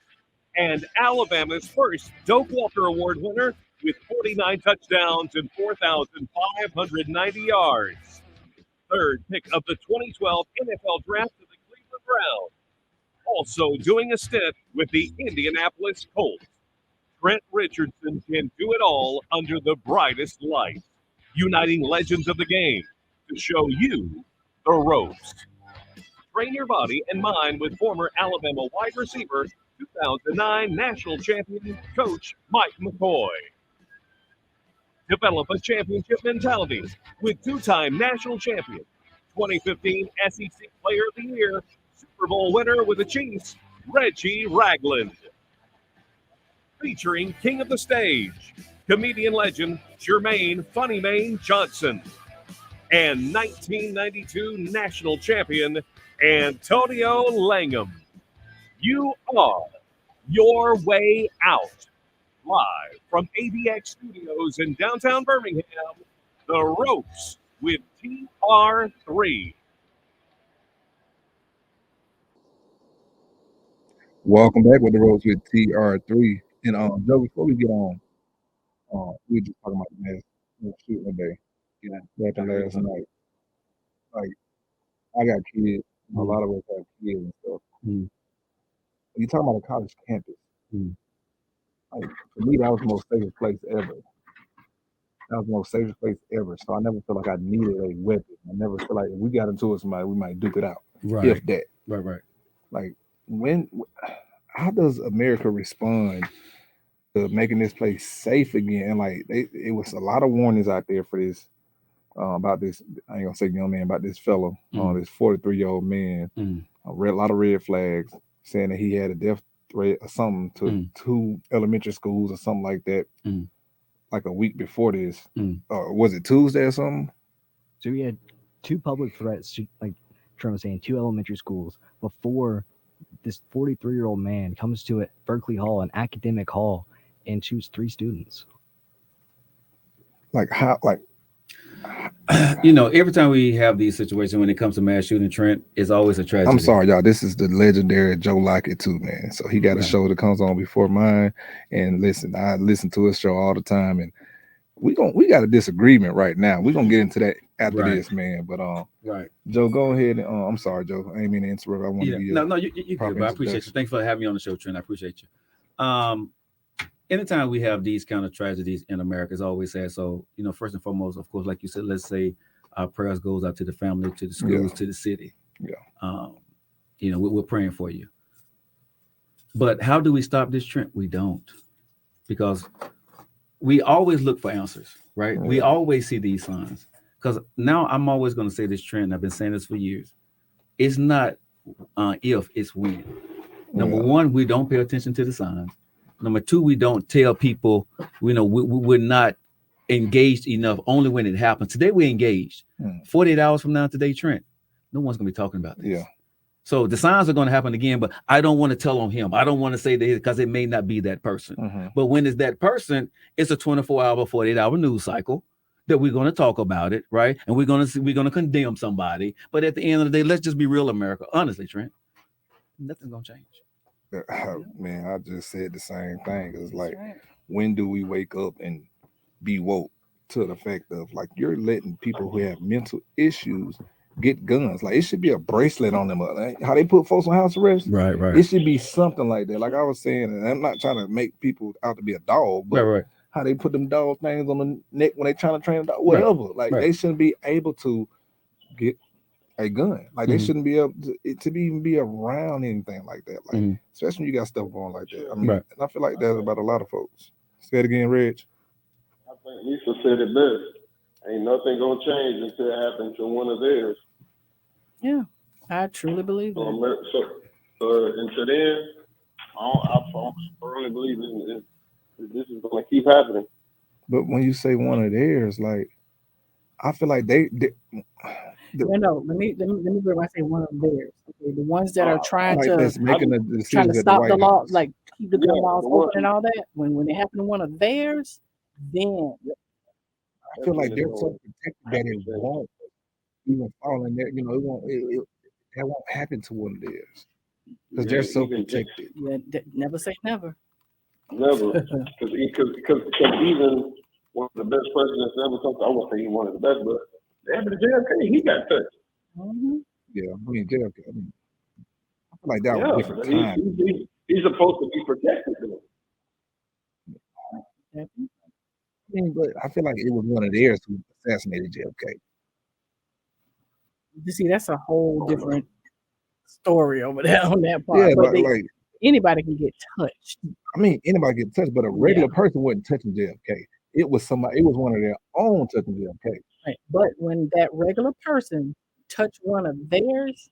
and Alabama's first Doak Walker Award winner with 49 touchdowns and 4,590 yards. Third pick of the 2012 NFL Draft to the Cleveland Browns. Also doing a stint with the Indianapolis Colts. Trent Richardson can do it all under the brightest light, uniting legends of the game to show you the ropes. Train your body and mind with former Alabama wide receiver, 2009 national champion, Coach Mike McCoy. Develop a championship mentality with two-time national champion, 2015 SEC Player of the Year, Super Bowl winner with the Chiefs, Reggie Ragland. Featuring King of the Stage, comedian legend Jermaine Funny Mane Johnson, and 1992 national champion Antonio Langham. You are your way out. Live from ABX Studios in downtown Birmingham, The Ropes with TR3. Welcome back with The Ropes with TR3. And Joe, before we get on, we were just talking about the mass shooting today. Yeah, back in last night. Like, I got kids. A lot of us have kids and stuff. When you're talking about a college campus, like, for me, that was the most safest place ever. That was the most safest place ever. So I never felt like I needed a weapon. I never felt like if we got into it with somebody, we might duke it out. Right. If that. Right. Like, how does America respond to making this place safe again? And like, it was a lot of warnings out there for this, about this. I ain't gonna say young man, about this fellow, this 43-year-old man. A lot of red flags saying that he had a death threat or something to 2 elementary schools or something like that. Like a week before this, was it Tuesday or something? So we had 2 public threats, like Trent was saying, 2 elementary schools before this 43-year-old man comes to it, Berkeley Hall, an academic hall, and shoots 3 students. Like how? Like you know, every time we have these situations when it comes to mass shooting, Trent, it's always a tragedy. I'm sorry, y'all. This is the legendary Joe Lockett too, man. So he got a show that comes on before mine. And listen, I listen to his show all the time, and we got a disagreement right now. We're gonna get into that after this, man. But Joe, go ahead and I'm sorry, Joe. I ain't mean to interrupt. I want to be you good, but I appreciate you. Thanks for having me on the show, Trent. I appreciate you. Anytime we have these kind of tragedies in America, it's always sad. So, you know, first and foremost, of course, like you said, let's say our prayers goes out to the family, to the schools, to the city. You know, we're praying for you. But how do we stop this trend? We don't, because we always look for answers, right? We always see these signs. Because now I'm always going to say this trend. I've been saying this for years. It's not if, it's when. Number one, we don't pay attention to the signs. Number two, we don't tell people, you know, we're not engaged enough only when it happens. Today we're engaged. 48 hours from now today, Trent, no one's going to be talking about this. So the signs are going to happen again, but I don't want to tell on him. I don't want to say that because it may not be that person. But when it's that person, it's a 24-hour, 48-hour news cycle that we're going to talk about it, right? And we're going to condemn somebody. But at the end of the day, let's just be real, America. Honestly, Trent, nothing's going to change. Man, I just said the same thing. It's like, when do we wake up and be woke to the fact of, like, you're letting people who have mental issues get guns? Like, it should be a bracelet on them. How they put folks on house arrest? Right. It should be something like that. Like I was saying, and I'm not trying to make people out to be a dog, but how they put them dog things on the neck when they trying to train a dog, whatever. Like, they shouldn't be able to get a gun. Like, they shouldn't be able to even be around anything like that. Like, especially when you got stuff going like that. I mean, and I feel like that's about a lot of folks. Say it again, Reg. I think Lisa said it best. Ain't nothing gonna change until it happens to one of theirs. Yeah, I truly believe that. So until then, I firmly believe this is gonna keep happening. But when you say one of theirs, like, I feel like they no, let me bring I say one of theirs. Okay, the ones that are trying to stop the law, like keep the gun laws open and all that. When it happened to one of theirs, then I feel like they're so protected that it won't even fall in there. You know, that won't happen to one of theirs because they're so protected. Yeah, never say never. Never, because even one of the best presidents ever come. I won't say he's one of the best, but after the JFK, he got touched. Yeah, I mean JFK. I feel like that was a different time. He's supposed to be protected. I mean, but I feel like it was one of theirs who assassinated JFK. You see, that's a whole different story over there on that part. Yeah, but like anybody can get touched. I mean, anybody get touched, but a regular person wasn't touching JFK. It was somebody. It was one of their own touching JFK. Right. But when that regular person touch one of theirs,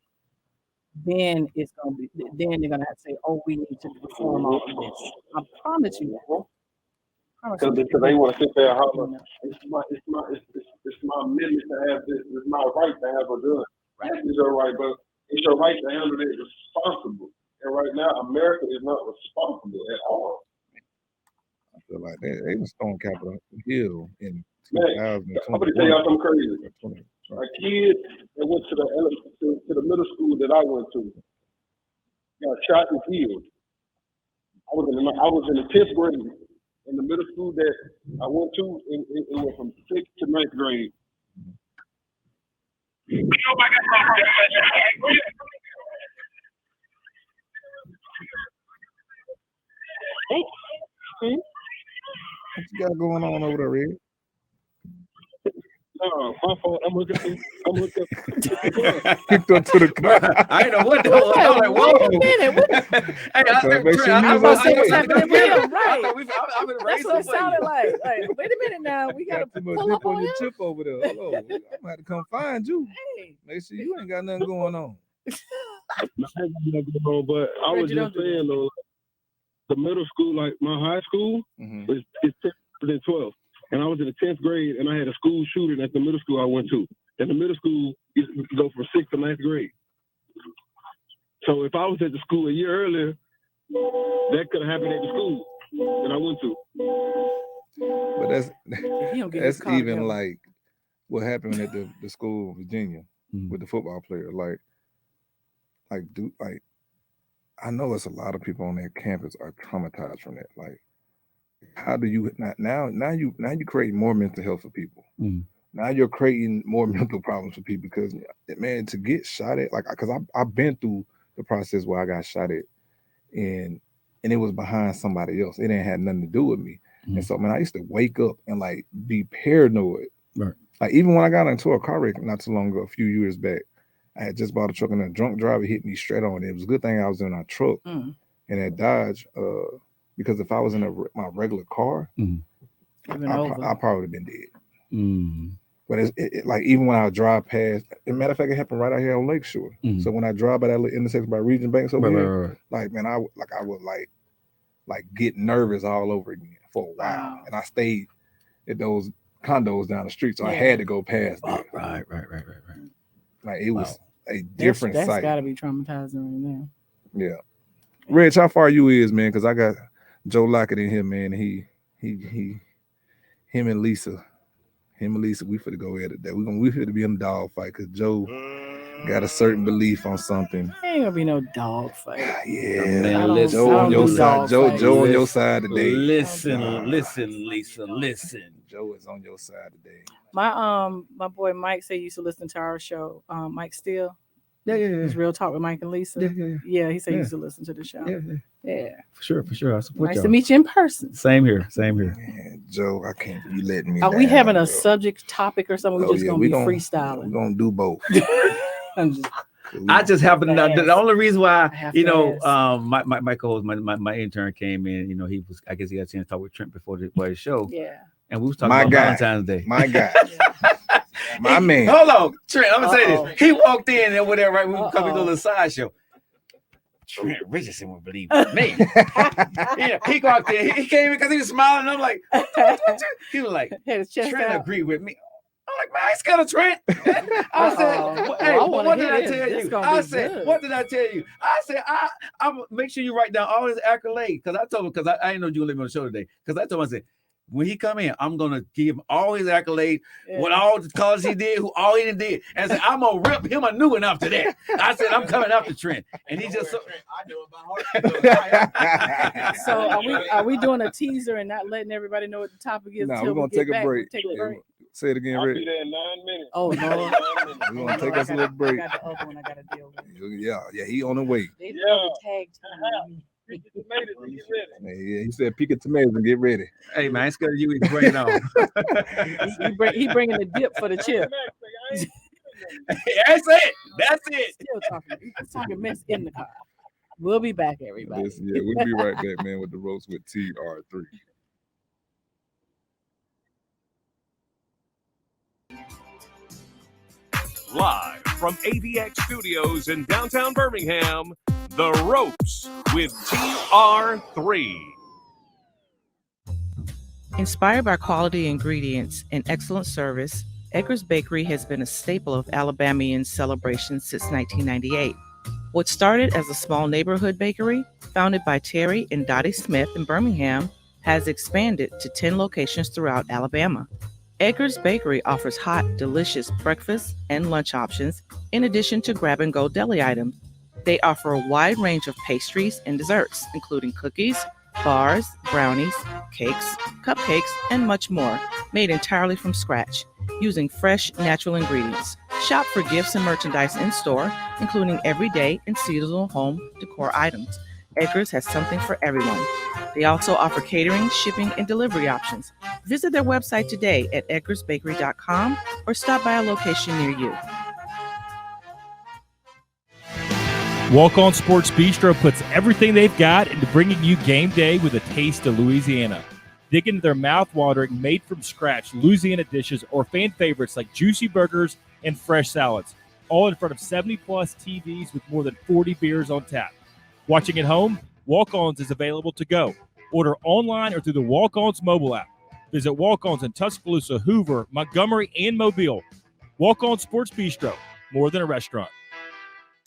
then it's gonna be. Then they're gonna have to say, "Oh, we need to reform all of this." I promise you that. Because they want to sit there and holler, it's my mission to have this. It's my right to have a gun. Right. It's your right, but it's your right to handle it responsible. And right now, America is not responsible at all. I feel like they was storming Capitol Hill in 2020. I'm going to tell y'all something crazy. A kid that went to the middle school that I went to got shot and killed. I was in the 10th grade. In the middle school that I went to, it went from 6th to 9th grade. What you got going on over there, Red? No, my fault. I'm looking. Kicked up to the car. I know what the hell. I'm like, whoa. Wait a minute. I was saying what's happening with him, right? That's what it sounded like. Like, wait a minute now. We got to pull up on your chip over there. Hello. I'm going to have to come find you. Hey. Make sure you ain't got nothing going on. But I was just saying, though, the middle school, like my high school, is 10th and 12th. And I was in the 10th grade, and I had a school shooting at the middle school I went to. And the middle school, you go from 6th to 9th grade. So if I was at the school a year earlier, that could have happened at the school that I went to. But that's even like, what happened at the school in Virginia with the football player. Like I know it's a lot of people on that campus are traumatized from that. Like, how do you now you create more mental health for people? Now you're creating more mental problems for people because, man, to get shot at, like, because I've been through the process where I got shot at, and it was behind somebody else. It ain't had nothing to do with me. And so, man, I used to wake up and like be paranoid. Right. Like even when I got into a car wreck not too long ago, a few years back, I had just bought a truck and a drunk driver hit me straight on. It was a good thing I was in our truck and at Dodge, because if I was in my regular car, I probably would have been dead. But it's like even when I drive past, as a matter of fact, it happened right out here on Lakeshore. So when I drive by that little intersection by Region Banks over here, like, man, I would get nervous all over again for a while, and I stayed at those condos down the street, so I had to go past there. Right. Like it was a different that's sight. Got to be traumatizing right now. Yeah, Reg, how far you is, man? Because I got Joe Lockett in here, man. Him and Lisa, we finna go at it. That we finna be in a dog fight because Joe got a certain belief on something. Ain't gonna be no dog fight. Yeah, man, Joe on your side. Joe on your side today. Listen, Lisa, listen. Joe is on your side today. My boy Mike said he used to listen to our show. Mike Steele. Yeah. It's Real Talk with Mike and Lisa. Yeah, he said he used to listen to the show. Yeah. For sure. I support nice y'all. to meet you in person. Same here. Man, Joe, I can't. You letting me. Are down, we having bro. a subject topic or something? We're just gonna be freestyling. We're gonna do both. I just happen to the only reason why my co-host, my intern came in. I guess he got a chance to talk with Trent before the show. Yeah. And we was talking about Valentine's Day. My guy. My man. Hold on, Trent. I'm gonna say this. He walked in and whatever, right? We were coming to the sideshow. Trent Richardson would believe me. He walked in. He came in because he was smiling. I'm like, what? He was like, Trent agreed with me. I'm like, man, it's kind of Trent. I said, hey, what did I tell you? I said, what did I tell you? I said, I'm make sure you write down all his accolades because I told him because I didn't know you were living on the show today because I told him I said, when he come in, I'm gonna give him all his accolades, what all the colors he did, all he did, and I said I'm gonna rip him a new one after that. I said I'm coming after Trent, and he just I know about heart. So are we doing a teaser and not letting everybody know what the topic is? No, we're gonna take a break. Say it again, I'll Rick. be there in 9 minutes. Oh no, we're gonna take us a little break. I got the other one I gotta deal with. Yeah, he on the way. Tag Pick the tomatoes and get ready. Yeah, he said pick the tomatoes and get ready. Hey man, it's good you bring it on. he bringing the dip for the chip. That's it. Still talking mess in the car. We'll be back, everybody. We'll be right back, man, with the Ropes with TR3. Live from AVX Studios in downtown Birmingham, The Ropes with TR3. Inspired by quality ingredients and excellent service, Edgar's Bakery has been a staple of Alabamian celebrations since 1998. What started as a small neighborhood bakery, founded by Terry and Dottie Smith in Birmingham, has expanded to 10 locations throughout Alabama. Edgar's Bakery offers hot, delicious breakfast and lunch options, in addition to grab-and-go deli items. They offer a wide range of pastries and desserts, including cookies, bars, brownies, cakes, cupcakes, and much more, made entirely from scratch, using fresh, natural ingredients. Shop for gifts and merchandise in-store, including everyday and seasonal home decor items. Edgar's has something for everyone. They also offer catering, shipping, and delivery options. Visit their website today at edgarsbakery.com or stop by a location near you. Walk On Sports Bistro puts everything they've got into bringing you game day with a taste of Louisiana. Dig into their mouth-watering, made-from-scratch Louisiana dishes or fan favorites like juicy burgers and fresh salads, all in front of 70-plus TVs with more than 40 beers on tap. Watching at home, Walk-Ons is available to go. Order online or through the Walk-Ons mobile app. Visit Walk-Ons in Tuscaloosa, Hoover, Montgomery, and Mobile. Walk On Sports Bistro, more than a restaurant.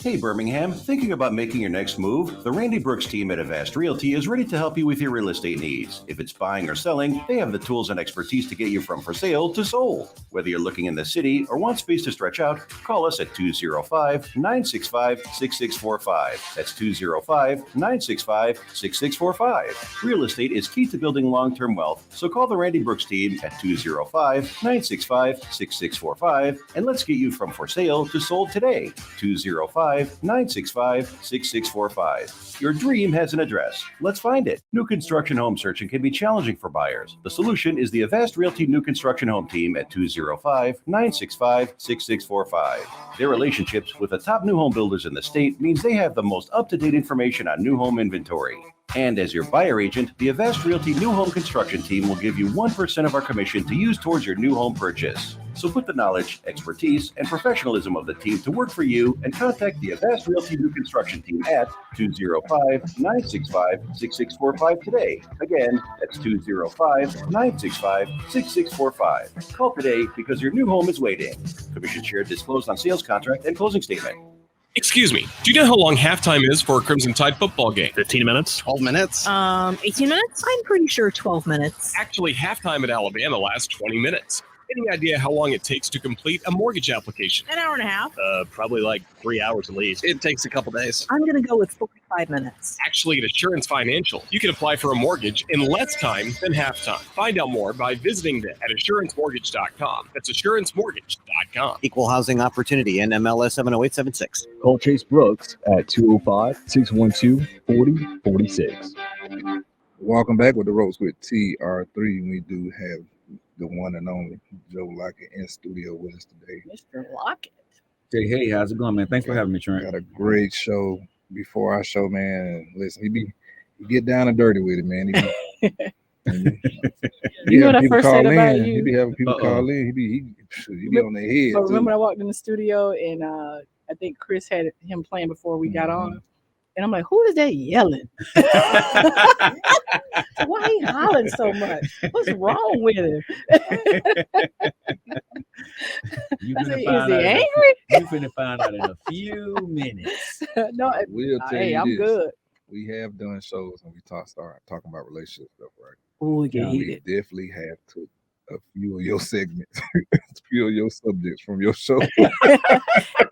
Hey Birmingham, thinking about making your next move? The Randy Brooks team at Avast Realty is ready to help you with your real estate needs. If it's buying or selling, they have the tools and expertise to get you from for sale to sold. Whether you're looking in the city or want space to stretch out, call us at 205-965-6645. That's 205-965-6645. Real estate is key to building long-term wealth, so call the Randy Brooks team at 205-965-6645 and let's get you from for sale to sold today. 205-965-6645. Your dream has an address. Let's find it. New construction home searching can be challenging for buyers. The solution is the Avast Realty New Construction Home Team at 205-965-6645. Their relationships with the top new home builders in the state means they have the most up-to-date information on new home inventory. And as your buyer agent, the Avast Realty New Home Construction Team will give you 1% of our commission to use towards your new home purchase. So put the knowledge, expertise, and professionalism of the team to work for you and contact the Avast Realty New Construction Team at 205-965-6645 today. Again, that's 205-965-6645. Call today because your new home is waiting. Commission share disclosed on sales contract and closing statement. Excuse me, do you know how long halftime is for a Crimson Tide football game? 15 minutes? 12 minutes? 18 minutes? I'm pretty sure 12 minutes. Actually, halftime at Alabama lasts 20 minutes. Any idea how long it takes to complete a mortgage application? An hour and a half. Probably like 3 hours at least. It takes a couple days. I'm going to go with 45 minutes. Actually, at Assurance Financial, you can apply for a mortgage in less time than halftime. Find out more by visiting them at assurancemortgage.com. That's assurancemortgage.com. Equal housing opportunity, NMLS 70876. Call Chase Brooks at 205-612-4046. Welcome back with the Ropes with TR3. We do have the one and only Joe Lockett in studio with us today. Mr. Lockett. Hey, how's it going, man? Thanks for having me, Trent. Got a great show before our show, man. Listen, he get down and dirty with it, man. You know what I first said about you? He be having people call in. He be on their head. But remember, I walked in the studio and I think Chris had him playing before we got on. And I'm like, who is that yelling? Why he hollering so much? What's wrong with him? Is he angry? You're going to find out in a few minutes. No, we'll tell you I'm this. good. We have done shows and we start talking about relationship stuff, right? Oh, yeah. We definitely have to a few of your segments, a few of your subjects from your show.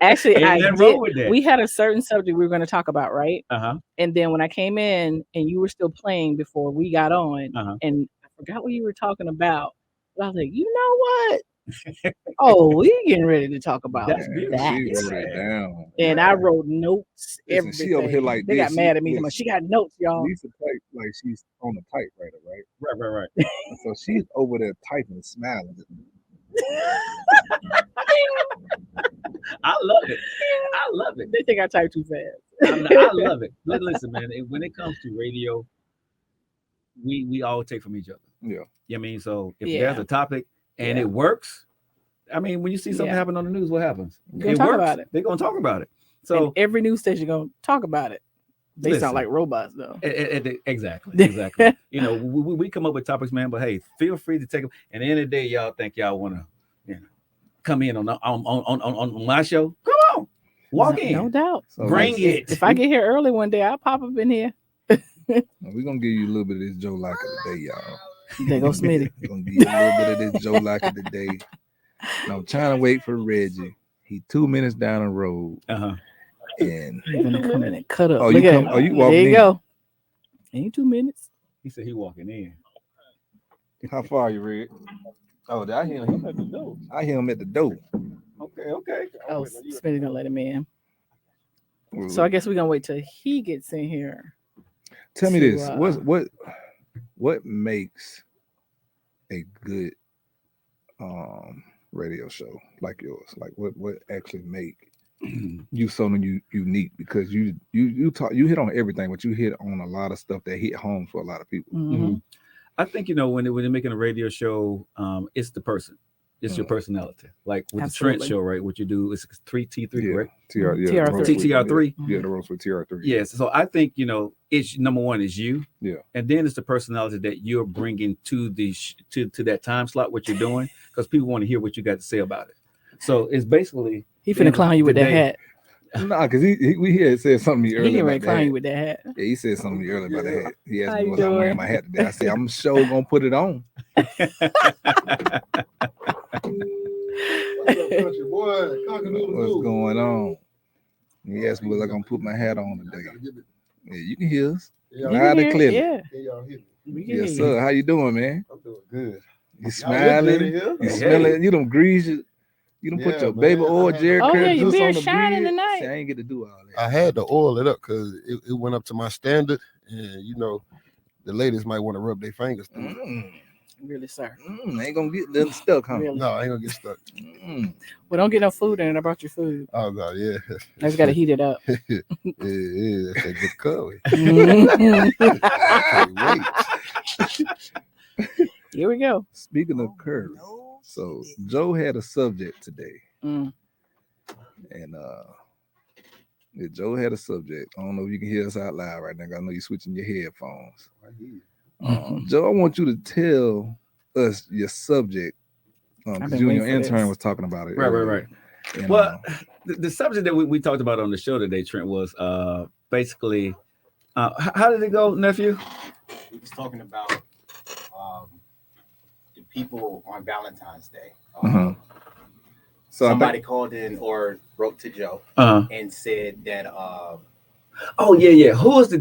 Actually, we had a certain subject we were going to talk about, right? And then when I came in and you were still playing before we got on, and I forgot what you were talking about, but I was like, you know what? We getting ready to talk about that. She wrote it down. And I wrote notes. Listen, she over here like they this. got mad at me. She got notes, y'all. Lisa type like she's on the typewriter, right? Right. So she's over there typing, smiling. I love it. They think I type too fast. I love it. Listen, man. When it comes to radio, we all take from each other. Yeah. I mean, so if there's a topic and it works, I mean, when you see something happen on the news, what happens? They're gonna talk about it. They're gonna talk about it. So and every news station gonna talk about it. They sound like robots, though. Exactly. You know, we come up with topics, man. But hey, feel free to take them. And at the end of the day, y'all think y'all want to, come in on my show? Come on, walk in. No doubt. So bring it. If I get here early one day, I'll pop up in here. We're gonna give you a little bit of this Joe Lockett today, y'all. There go Smitty. We're gonna give you a little bit of this Joe Lockett today. And I'm trying to wait for Reggie. He 2 minutes down the road. And he's gonna come in and cut up. You walking there you in? go. Ain't 2 minutes. He said he walking in. How far are you, Red? Oh, I hear him at the door. I hear him at the door. Okay. Oh, Smitty gonna let him in. So I guess we're gonna wait till he gets in here. Tell me this: what makes a good radio show like yours? Like what actually make you something unique? Because you hit on everything, but you hit on a lot of stuff that hit home for a lot of people. Mm-hmm. I think when you're making a radio show, it's the person. It's your personality. Like with the Trent show, right? What you do is T3, correct? TR3. Yeah, the Ropes with TR3. Yes. So I think, it's number one is you. Yeah. And then it's the personality that you're bringing to to that time slot, what you're doing, because people want to hear what you got to say about it. So it's basically he finna clown you with that hat. Nah, because we had said something to me earlier. He about can that clown hat. you with that hat. Yeah, he said something to me earlier about that hat. He asked How me you was I wearing doing? my hat today. I said, I'm sure gonna put it on. What's going on? He asked me was I gonna put my hat on today. Yeah, you can hear us. Loud and clearly. Yeah. We can Yes, hear sir. you. How you doing, man? I'm doing good. You smiling? You smelling? You don't grease it. You don't put Yeah, your baby man. oil, Jerry Oh, curl yeah, your juice on beard the shining beard. tonight. See, I ain't get to do all that. I had to oil it up because it went up to my standard, and you know, the ladies might want to rub their fingers through it. Really, sir. Ain't gonna get nothing stuck, huh? Really? No, I ain't gonna get stuck. Well, don't get no food in it. I brought you food. Oh God, yeah. I just gotta heat it up. yeah, that's a good curry. Here we go. Speaking of curry, so Joe had a subject today, and Joe had a subject. I don't know if you can hear us out loud right now. I know you're switching your headphones. Joe, I want you to tell us your subject because you and your intern was talking about it. Right. And, well, the subject that we talked about on the show today, Trent, was basically how did it go, nephew? We was talking about the people on Valentine's Day. So somebody called in or wrote to Joe and said that oh yeah. Who is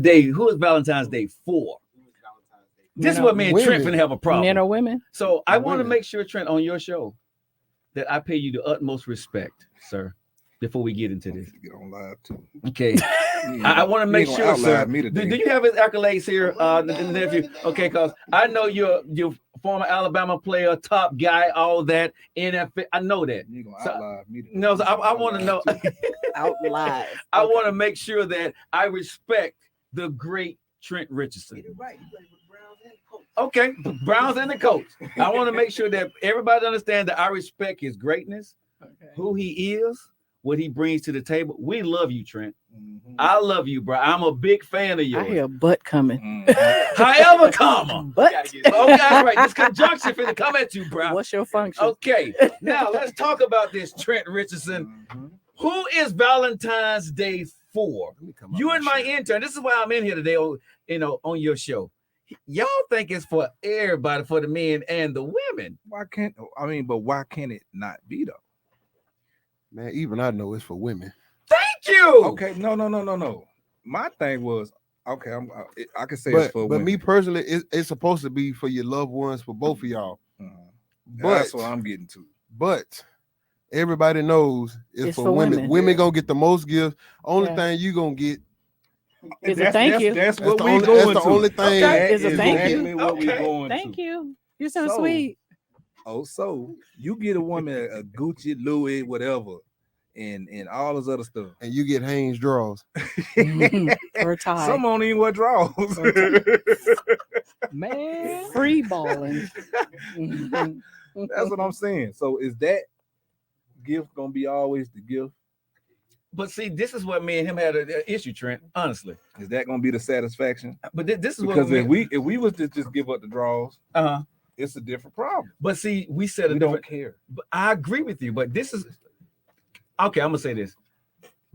Valentine's Day for? This is what me and Trent finna have a problem. Men or women? So I want to make sure, Trent, on your show, that I pay you the utmost respect, sir, before we get into this. Get on live too. Okay. I want to make sure, sir. Do you have his accolades here, nephew? Okay, because I know you're former Alabama player, top guy, all that. NFL, I know that. You're gonna so, outlive me today. No, so I want to know. Outlive. I want to make sure that I respect the great Trent Richardson. Okay, Browns and the coach. I want to make sure that everybody understands that I respect his greatness, who he is, what he brings to the table. We love you, Trent. I love you, bro. I'm a big fan of yours. I hear a butt coming. However, comma. But okay, that's right. This conjunction finna come at you, bro. What's your function? Okay, now let's talk about this, Trent Richardson. Who is Valentine's Day for? You and my intern. This is why I'm in here today. On your show. Y'all think it's for everybody, for the men and the women. Why can't it not be though? Man, even I know it's for women. Thank you. Okay, no. My thing was okay. I can say it's for but women. me personally, it's supposed to be for your loved ones, for both of y'all. But that's what I'm getting to. But everybody knows it's for women. Women gonna get the most gifts. Only thing you gonna get. Is a thank you. That's what we going to. That's the only thing. Okay. Is a thank you. What we going thank to. you. You're so sweet. Oh, so you get a woman a Gucci, Louis, whatever, and all this other stuff, and you get Hanes draws. Or a tie. Some don't even wear draws. Man, free balling. That's what I'm saying. So is that gift gonna be always the gift? But see, this is what me and him had an issue, Trent. Honestly, is that gonna be the satisfaction? But this is because if we was to just give up the draws, it's a different problem. But see, we said we don't care. But I agree with you. But this is okay. I'm gonna say this: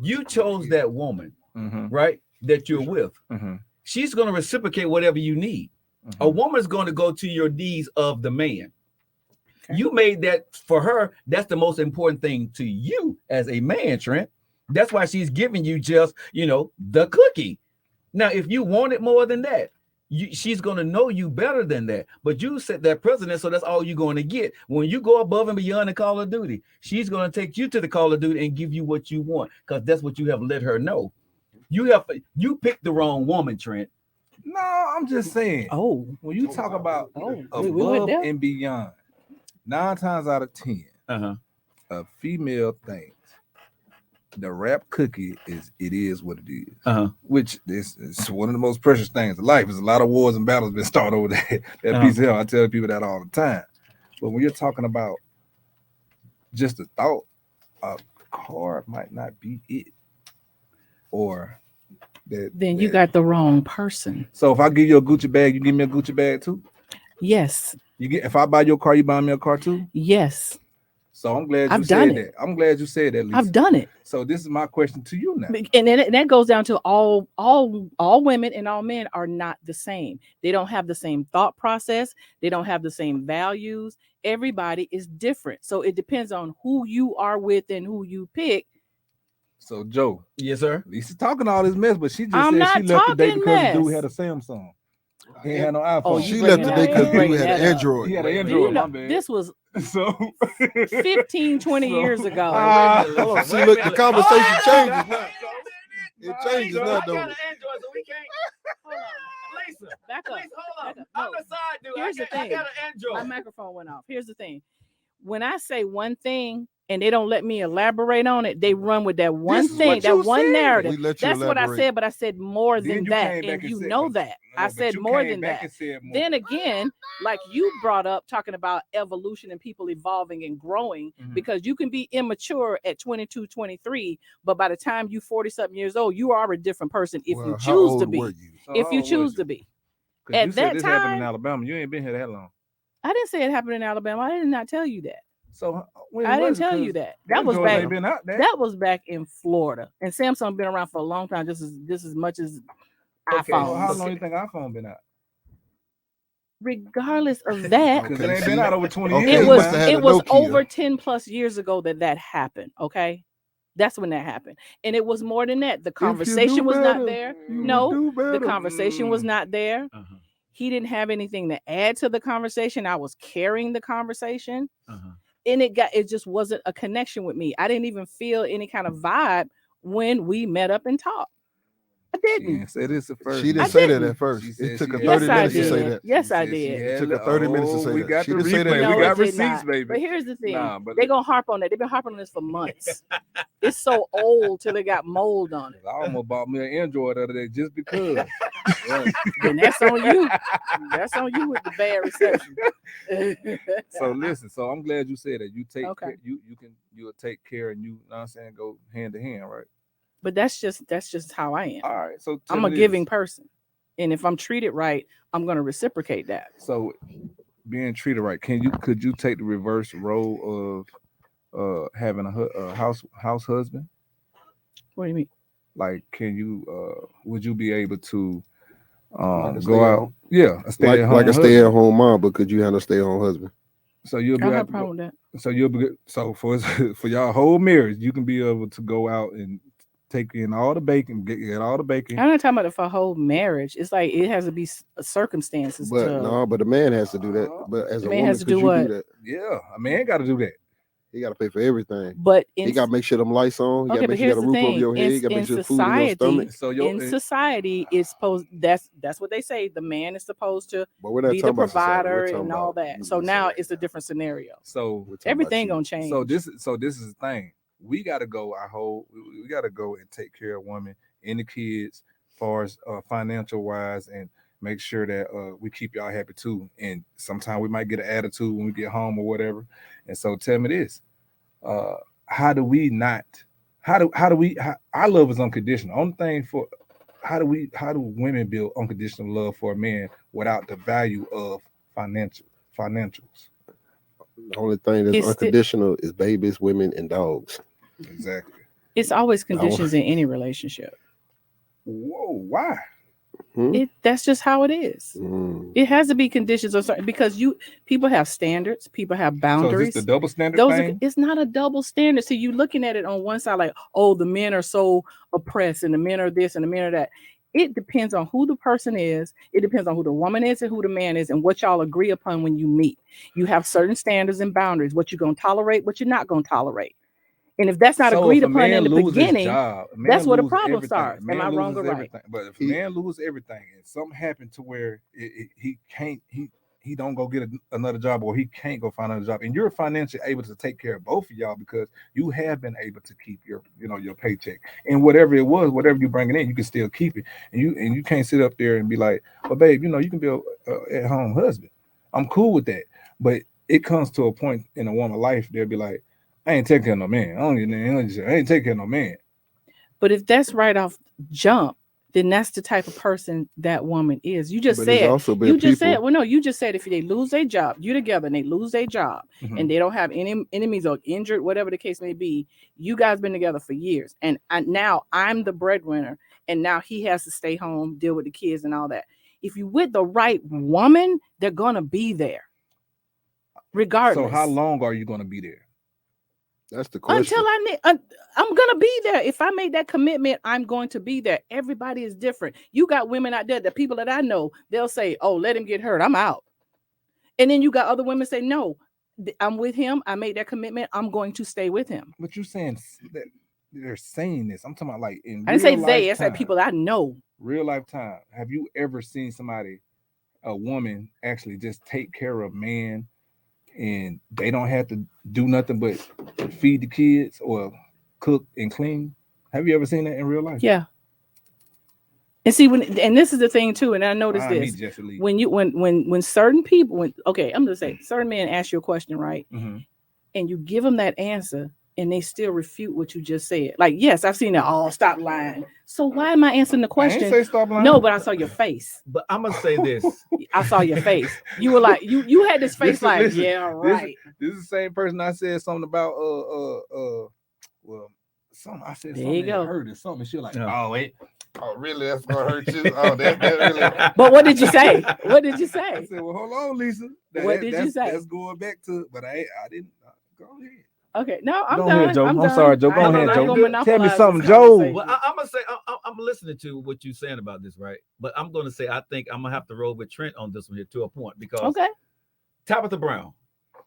you chose that woman, right? That you're with. She's gonna reciprocate whatever you need. A woman's gonna go to your needs of the man. Okay. You made that for her. That's the most important thing to you as a man, Trent. That's why she's giving you just, the cookie. Now, if you want it more than that, she's going to know you better than that. But you set that precedent, so that's all you're going to get. When you go above and beyond the Call of Duty, she's going to take you to the Call of Duty and give you what you want, because that's what you have let her know. You picked the wrong woman, Trent. No, I'm just saying. Oh, when you talk about above and beyond, 9 times out of 10, a female thinks the wrap cookie is what it is, which is one of the most precious things in life. There's a lot of wars and battles been started over that piece of hell. I tell people that all the time. But when you're talking about just a thought, a card might not be it, or that. Then you got the wrong person. So if I give you a Gucci bag, you give me a Gucci bag too? Yes. If I buy your car, you buy me a car too? Yes. So I'm glad you I've done said it. that. I'm glad you said that, Lisa. I've done it. So this is my question to you now. And then that goes down to all women and all men are not the same. They don't have the same thought process. They don't have the same values. Everybody is different. So it depends on who you are with and who you pick. So Joe. Yes, sir. Lisa's talking all this mess, but she just I'm said not she left the date talking because mess. the dude had a Samsung. He ain't had no iPhone. Oh, She left the date because the dude had an Android. He had an Android, You know, my bad. this was So 15, 20 years ago. See, look, the conversation changes now. It changes now, though. Android, so we can't. Lisa, Back up. please hold Back on. up. I'm the side dude. Here's the I thing. got an Android. My microphone went off. Here's the thing. When I say one thing and they don't let me elaborate on it, they run with that one thing, that one narrative. We let you That's what I elaborate. said, but I said more Then than you that. came back And and you said- know that. I but said you more came than back that. and said more. Then again, like you brought up talking about evolution and people evolving and growing, because you can be immature at 22, 23, but by the time you 40-something years old, you are a different person if you How choose to old be. were you? So If how you old choose was to be. 'Cause At you said that this happened in time, Alabama. You ain't been here that long. I didn't say it happened in Alabama. I did not tell you that. So when I didn't was it? tell you 'Cause that. That was Android back. ain't been out there. That was back in Florida, and Samsung been around for a long time, just as much as Okay, iPhones. so how long you think iPhone been out? Regardless of that, Because it ain't been out over 20 Okay, years. it he was must have had it a was Nokia. over 10 plus years ago that happened. Okay, that's when that happened, and it was more than that. The conversation was not there. No, the conversation was not there. He didn't have anything to add to the conversation. I was carrying the conversation. And it just wasn't a connection with me. I didn't even feel any kind of vibe when we met up and talked. I didn't. Yes, it is the first. She didn't say that at first. It took her 30 minutes to say that. Yes, I did. It took her 30 minutes to say we that. got She the didn't say that. replay. No, We it got did receipts, not. baby. But here's the thing. Nah, but They're gonna harp on that. They've been harping on this for months. It's so old till it got mold on it. I almost bought me an Android the other day just because. Then that's on you. That's on you with the bad reception. So listen, so I'm glad you said that. You take Okay. care, you'll take care and you know what I'm saying, go hand to hand, right? But that's just how I am. All right. So tell I'm me a this. giving person. And if I'm treated right, I'm gonna reciprocate that. So being treated right, could you take the reverse role of having a house husband? What do you mean? Like, can you would you be able to Like a go stay-at-home- out? Yeah, like a stay-at-home mom, but could you handle stay-at-home husband? So you'll be I don't able have a to problem go, with that. so you'll be so for y'all whole marriage, you can be able to go out and take in all the bacon, get all the bacon. I'm not talking about it for a whole marriage. It's like it has to be circumstances. But to, no, but the man has to do that. But as a man woman, has to could do you what? do that? Yeah, a man got to do that. He got to pay for everything. But he got to make sure them lights on. He got okay, to but make sure you here's got a the roof over thing. your head. You got to In make sure food in your society, stomach. in society, it's supposed that's what they say. The man is supposed to But we're not be the talking about society. We're provider talking and all about that. So now it's a different scenario. So Everything gonna change. So this is the thing. We got to go. We got to go and take care of women and the kids, as far as financial wise, and make sure that we keep y'all happy too. And sometimes we might get an attitude when we get home or whatever. And so tell me this: how do we not? How do we? Our love is unconditional. Only thing for how do women build unconditional love for a man without the value of financials? The only thing that's unconditional is babies, women, and dogs. Exactly. It's always conditions in any relationship. Whoa, why? That's just how it is. It has to be conditions or certain because people have standards, people have boundaries. So is this the double standard thing? It's not a double standard. So you looking at it on one side like, oh, the men are so oppressed and the men are this and the men are that. It depends on who the person is. It depends on who the woman is and who the man is and what y'all agree upon when you meet. You have certain standards and boundaries, what you're going to tolerate, what you're not going to tolerate. And if that's not agreed upon in the beginning, that's where the problem starts. Am I wrong or right? But if a man loses everything and something happened to where he don't go get another job or he can't go find another job, and you're financially able to take care of both of y'all because you have been able to keep your paycheck and whatever it was, whatever you bring it in, you can still keep it, and you can't sit up there and be like, well, babe, you can be a at-home husband. I'm cool with that, but it comes to a point in a woman's life they'll be like, I ain't taking care of no man. I ain't taking care of no man. But if that's right off jump, then that's the type of person that woman is. You just But there's said, also been you just people- said, well, no, you just said if they lose their job, you together and they lose their job and they don't have any enemies or injured, whatever the case may be, you guys been together for years. And now I'm the breadwinner and now he has to stay home, deal with the kids and all that. If you with the right woman, they're going to be there regardless. So how long are you going to be there? That's the question. Until I'm gonna be there. If I made that commitment, I'm going to be there. Everybody is different. You got women out there, the people that I know, they'll say, "Oh, let him get hurt. I'm out." And then you got other women say, "No, I'm with him. I made that commitment. I'm going to stay with him." But you're saying that they're saying this. I'm talking about like in I didn't say real they. I life said time. people I know. Real life time. Have you ever seen a woman actually just take care of man? And they don't have to do nothing but feed the kids or cook and clean. Have you ever seen that in real life? Yeah. And see, and this is the thing too, and I noticed this when certain people, I'm gonna say certain men ask you a question, right? Mm-hmm. And you give them that answer, and they still refute what you just said. Like, yes, I've seen that. Oh, stop lying. So why am I answering the question? I ain't say stop lying. No, but I saw your face. But I'm gonna say this. I saw your face. You were like, you had this face yeah, right. This is the same person I said something about well, something I said there something you go. that hurt or something. She was like, oh really? That's gonna hurt you? Oh, that really. But what did you say? What did you say? I said, well, hold on, Lisa. What did you say? That's going back to, but I didn't. Go ahead. Okay, no, I'm Go done. ahead, Joe. I'm done. sorry, Joe. Go I'm ahead, not Joe. gonna Tell me monopolize something, this Joe. conversation. Well, I'm gonna say I'm listening to what you're saying about this, right? But I'm gonna say I think I'm gonna have to roll with Trent on this one here to a point because Tabitha Brown,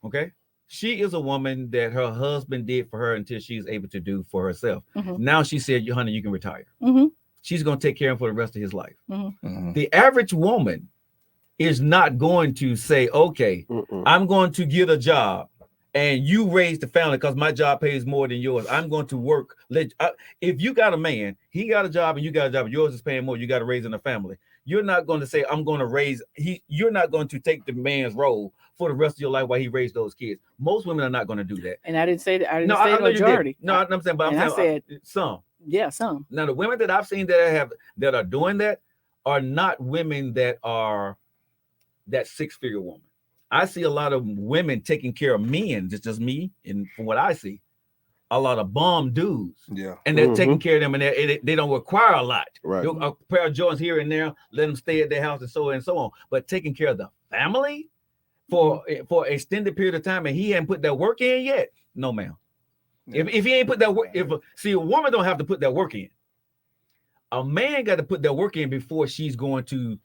okay, she is a woman that her husband did for her until she's able to do for herself. Mhm. Now she said, "Honey, you can retire." Mhm. She's gonna take care of him for the rest of his life. Mhm. The average woman is not going to say, "Okay, I'm going to get a job." And you raise the family because my job pays more than yours. I'm going to work. If you got a man, he got a job and you got a job, yours is paying more. You got to raise in the family. You're not going to say, I'm going to raise. You're not going to take the man's role for the rest of your life while he raised those kids. Most women are not going to do that. And I didn't say that. I didn't No, say I the know you did. majority. No, I'm saying, but I'm saying some. Yeah, some. Now the women that I've seen that are doing that are not women that are that six-figure woman. I see a lot of women taking care of men, just me, and from what I see, a lot of bum dudes. Yeah. And they're taking care of them, and they don't require a lot. Right. A pair of Jordans here and there, let them stay at their house and so on. But taking care of the family for an extended period of time, and he hadn't put that work in yet. No, ma'am. Yeah. If he ain't put that work, a woman don't have to put that work in. A man got to put that work in before she's going to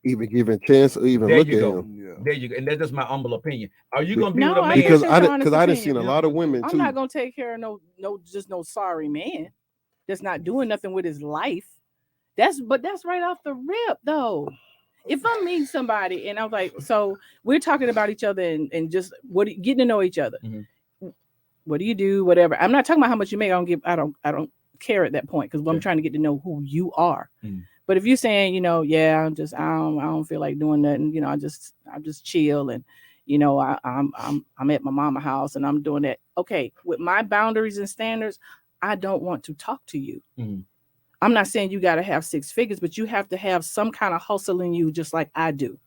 even give a chance or even look at him. Yeah. There you go. And that's just my humble opinion. Are you gonna be with a man? Because I done seen a lot of women too. I'm not gonna take care of no sorry man that's not doing nothing with his life. That's right off the rip though. If I meet somebody and I'm like, so we're talking about each other and just getting to know each other. Mm-hmm. What do you do? Whatever. I'm not talking about how much you make. I don't care at that point because I'm trying to get to know who you are. Mm-hmm. But if you're saying, I don't feel like doing nothing, I just chill and, I'm at my mama house and I'm doing that. Okay, with my boundaries and standards, I don't want to talk to you. Mm-hmm. I'm not saying you got to have six figures, but you have to have some kind of hustle in you, just like I do.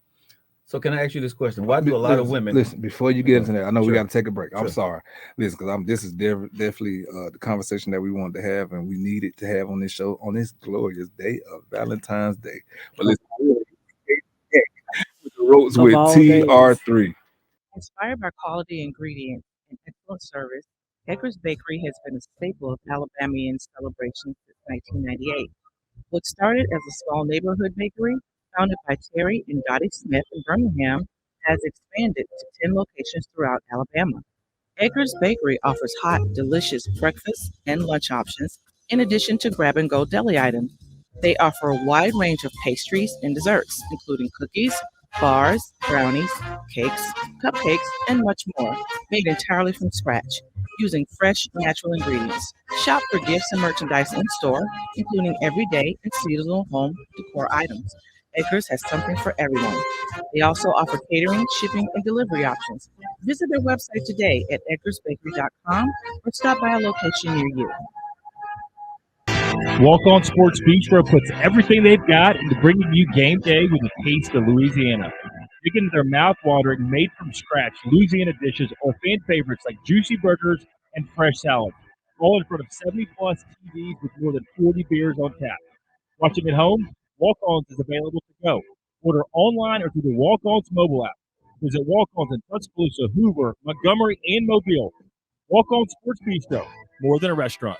So can I ask you this question? Why do a lot of women listen before you get into that? I know we got to take a break. I'm sorry. Listen, because this is definitely the conversation that we wanted to have and we needed to have on this show on this glorious day of Valentine's Day. But listen, with the Ropes with TR3. Inspired by quality ingredients and excellent service, Edgar's Bakery has been a staple of Alabamian celebrations since 1998. What started as a small neighborhood bakery, founded by Terry and Dottie Smith in Birmingham, has expanded to 10 locations throughout Alabama. Edgar's Bakery offers hot, delicious breakfast and lunch options, in addition to grab-and-go deli items. They offer a wide range of pastries and desserts, including cookies, bars, brownies, cakes, cupcakes, and much more, made entirely from scratch, using fresh, natural ingredients. Shop for gifts and merchandise in-store, including everyday and seasonal home decor items. Edgar's has something for everyone. They also offer catering, shipping, and delivery options. Visit their website today at edgarsbakery.com or stop by a location near you. Walk-On Sports Bistro puts everything they've got into bringing you game day with a taste of Louisiana. Dig into their mouth-watering, made-from-scratch Louisiana dishes or fan favorites like juicy burgers and fresh salads, all in front of 70-plus TVs with more than 40 beers on tap. Watching at home? Walk-Ons is available to go. Order online or through the Walk-Ons mobile app. Visit Walk-Ons in Tuscaloosa, Hoover, Montgomery, and Mobile. Walk-On Sports Bistro, more than a restaurant.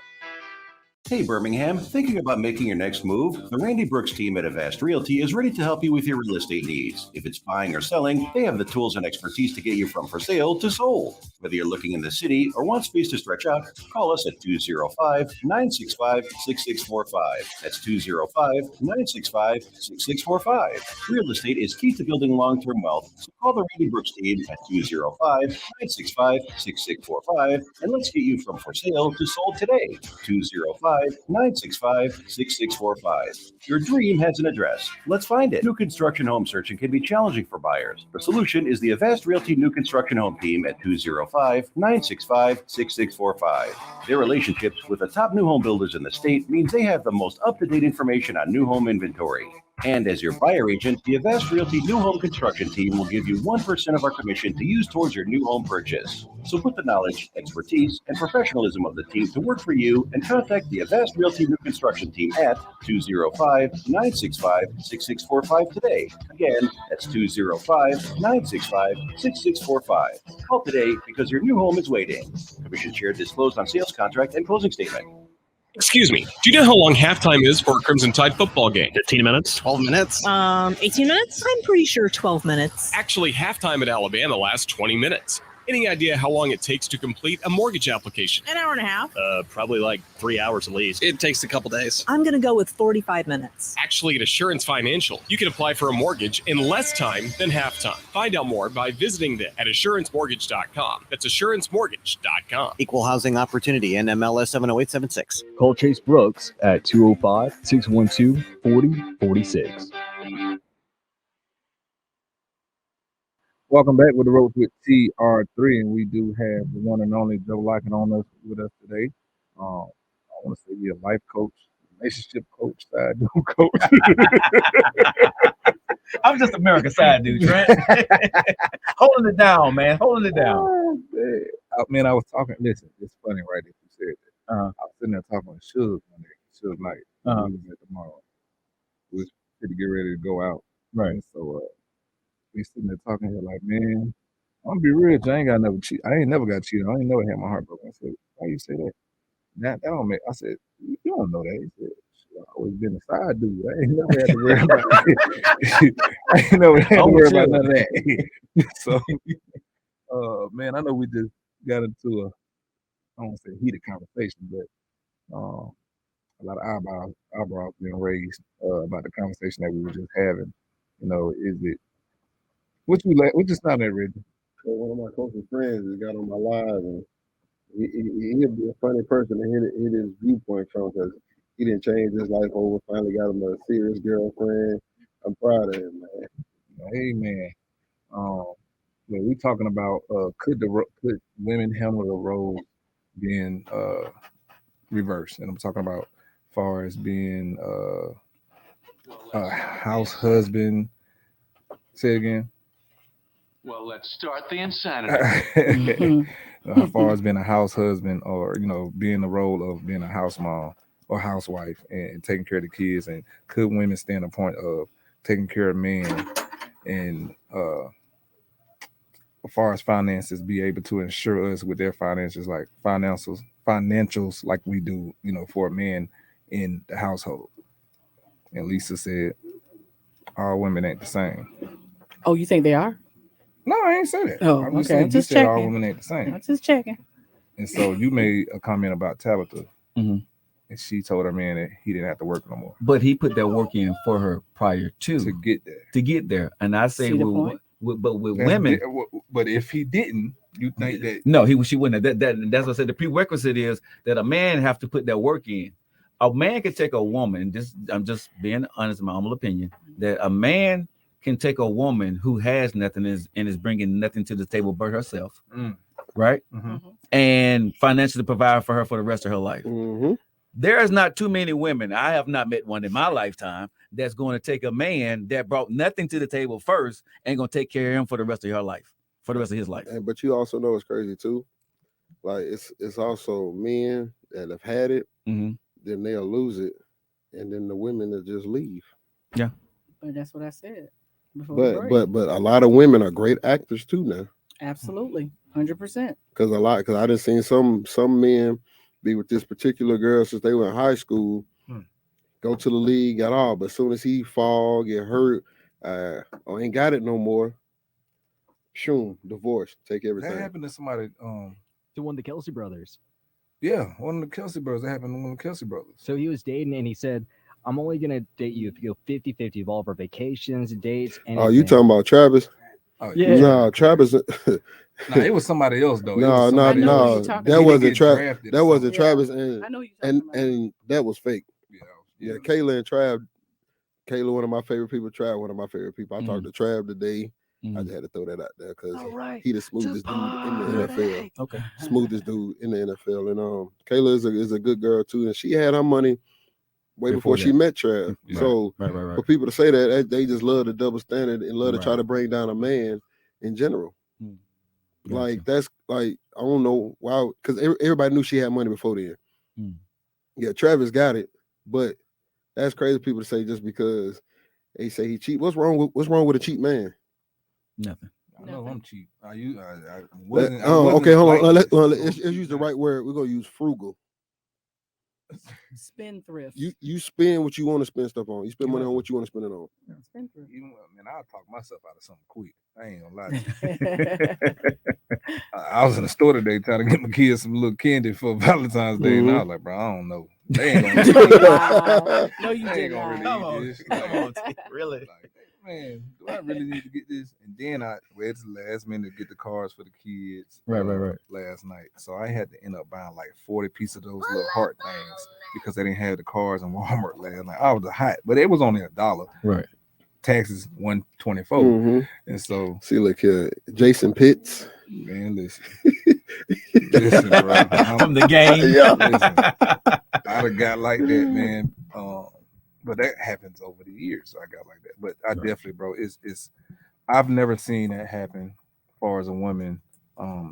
Hey, Birmingham, thinking about making your next move? The Randy Brooks team at Avast Realty is ready to help you with your real estate needs. If it's buying or selling, they have the tools and expertise to get you from for sale to sold. Whether you're looking in the city or want space to stretch out, call us at 205-965-6645. That's 205-965-6645. Real estate is key to building long-term wealth, so call the Randy Brooks team at 205-965-6645 and let's get you from for sale to sold today. 205-965-6645. Your dream has an address. Let's find it. New construction home searching can be challenging for buyers. The solution is the Avast Realty New Construction Home Team at 205-965-6645. Their relationships with the top new home builders in the state means they have the most up-to-date information on new home inventory. And as your buyer agent, the Avast Realty New Home Construction Team will give you 1% of our commission to use towards your new home purchase. So put the knowledge, expertise, and professionalism of the team to work for you and contact the Avast Realty New Construction Team at 205-965-6645 today. Again, that's 205-965-6645. Call today because your new home is waiting. Commission share disclosed on sales contract and closing statement. Excuse me, do you know how long halftime is for a Crimson Tide football game? 15 minutes? 12 minutes? 18 minutes? I'm pretty sure 12 minutes. Actually, halftime at Alabama lasts 20 minutes. Any idea how long it takes to complete a mortgage application? An hour and a half. Probably like 3 hours at least. It takes a couple days. I'm going to go with 45 minutes. Actually, at Assurance Financial, you can apply for a mortgage in less time than halftime. Find out more by visiting them at assurancemortgage.com. That's assurancemortgage.com. Equal housing opportunity, NMLS 70876. Call Chase Brooks at 205-612-4046. Welcome back with the Ropes with TR3, and we do have the one and only Joe Lockett on us with us today. I want to say you're a life coach, relationship coach, side dude coach. I'm just American side dude, Trent. Holding it down, man. Holding it down. Oh, man. I was talking. Listen, it's funny, right? That you said that. I was sitting there talking with Suge one day, Suge Knight. We was at the mall. We was pretty get ready to go out. Right. And so we sitting there talking here like, man, I'm gonna be real. I ain't never got cheated. I ain't never had my heart broken. I said, why you say that? That don't make. I said, you don't know that. He said, I've always been a side dude. I ain't never had to worry about none of that. So, man, I know we just got into I don't want to say heated conversation, but a lot of eyebrows being raised about the conversation that we were just having. You know, is it what you sound at, Reggie? One of my closest friends has got on my live, and he'll be a funny person to hit his viewpoint from, because he didn't change his life over. Finally got him a serious girlfriend. I'm proud of him, man. Amen. Yeah, we talking about could women handle the role being reversed, and I'm talking about as far as being a house husband. Say it again. Well, let's start the insanity. As far as being a house husband, or being the role of being a house mom or housewife and taking care of the kids, and could women stand the point of taking care of men, and as far as finances, be able to ensure us with their finances, like financials like we do, for men in the household. And Lisa said, all women ain't the same. Oh, you think they are? No, I ain't said that. Oh, okay. I'm just checking. All women ain't the same. I'm just checking. And so you made a comment about Tabitha, and she told her man that he didn't have to work no more. But he put that work in for her prior to get there. And I say, with women, but if he didn't, you think that? No, she wouldn't. That's what I said. The prerequisite is that a man have to put that work in. A man can take a woman. I'm just being honest in my humble opinion, that a man can take a woman who has nothing and is bringing nothing to the table but herself, right? And financially provide for her for the rest of her life. There is not too many women. I have not met one in my lifetime that's going to take a man that brought nothing to the table first and going to take care of him for the rest of her life, for the rest of his life. But you also know it's crazy too. Like it's also men that have had it, then they'll lose it, and then the women that just leave. Yeah. But that's what I said. But a lot of women are great actors too now. Absolutely, 100%. Because I done seen some men be with this particular girl since they were in high school, go to the league at all, but as soon as he fall, get hurt, or ain't got it no more, shoom, divorce, take everything. That happened to somebody. To one of the Kelsey brothers. Yeah, one of the Kelsey brothers. That happened to one of the Kelsey brothers. So he was dating, and he said, "I'm only gonna date you if you go 50-50 of all of our vacations, dates." Anything. Oh, you talking about Travis? Oh, yeah. No, Travis. No, it was somebody else though. No, that wasn't Travis. That wasn't Travis, and that was fake. Yeah, Kayla and Trav. Kayla, one of my favorite people. Trav, one of my favorite people. I talked to Trav today. I just had to throw that out there because he the smoothest dude in the NFL. Okay, smoothest dude in the NFL, and Kayla is a good girl too, and she had her money way before she met Trav. Right. So Right. for people to say that, they just love the double standard and love to try to bring down a man in general. Like that's like I don't know why, because everybody knew she had money before then. Yeah, Travis got it, but that's crazy people to say just because they say he cheap. What's wrong with a cheap man? Nothing. I know I'm cheap. Okay, hold on. Let's use the right word. We're gonna use frugal. Spendthrift. You spend what you want to spend stuff on. You spend money on what you want to spend it on. Spendthrift. Man, I'll talk myself out of something quick. I ain't gonna lie to you. I was in the store today trying to get my kids some little candy for Valentine's Day, and I was like, bro, I don't know. They ain't gonna No, you did not. Come on, really? Like, man, do I really need to get this? And then I waited to the last minute to get the cars for the kids. Right. Last night, so I had to end up buying like 40 pieces of those little heart things because they didn't have the cars in Walmart last night. I was hot, but it was only $1. Right. Taxes $124, and so see, look here, Jason Pitts. Man, listen, bro, from the game. Listen, I'd have got like that, man. But that happens over the years, so I got like that. But I definitely, bro, it's I've never seen that happen as far as a woman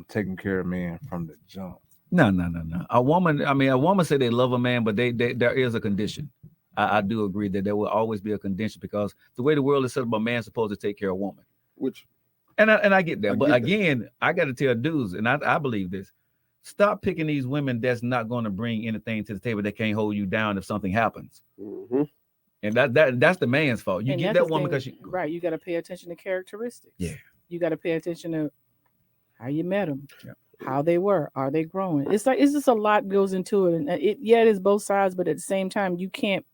taking care of a man from the jump. No. A woman say they love a man, but they there is a condition. I do agree that there will always be a condition because the way the world is set up, a man's supposed to take care of a woman. And I get that. But again, I got to tell dudes, and I believe this. Stop picking these women that's not going to bring anything to the table that can't hold you down if something happens. And that's the man's fault. You get that woman because she right. You got to pay attention to characteristics. Yeah. You got to pay attention to how you met them, how they were, are they growing? It's just a lot goes into it, and it is both sides, but at the same time, you can't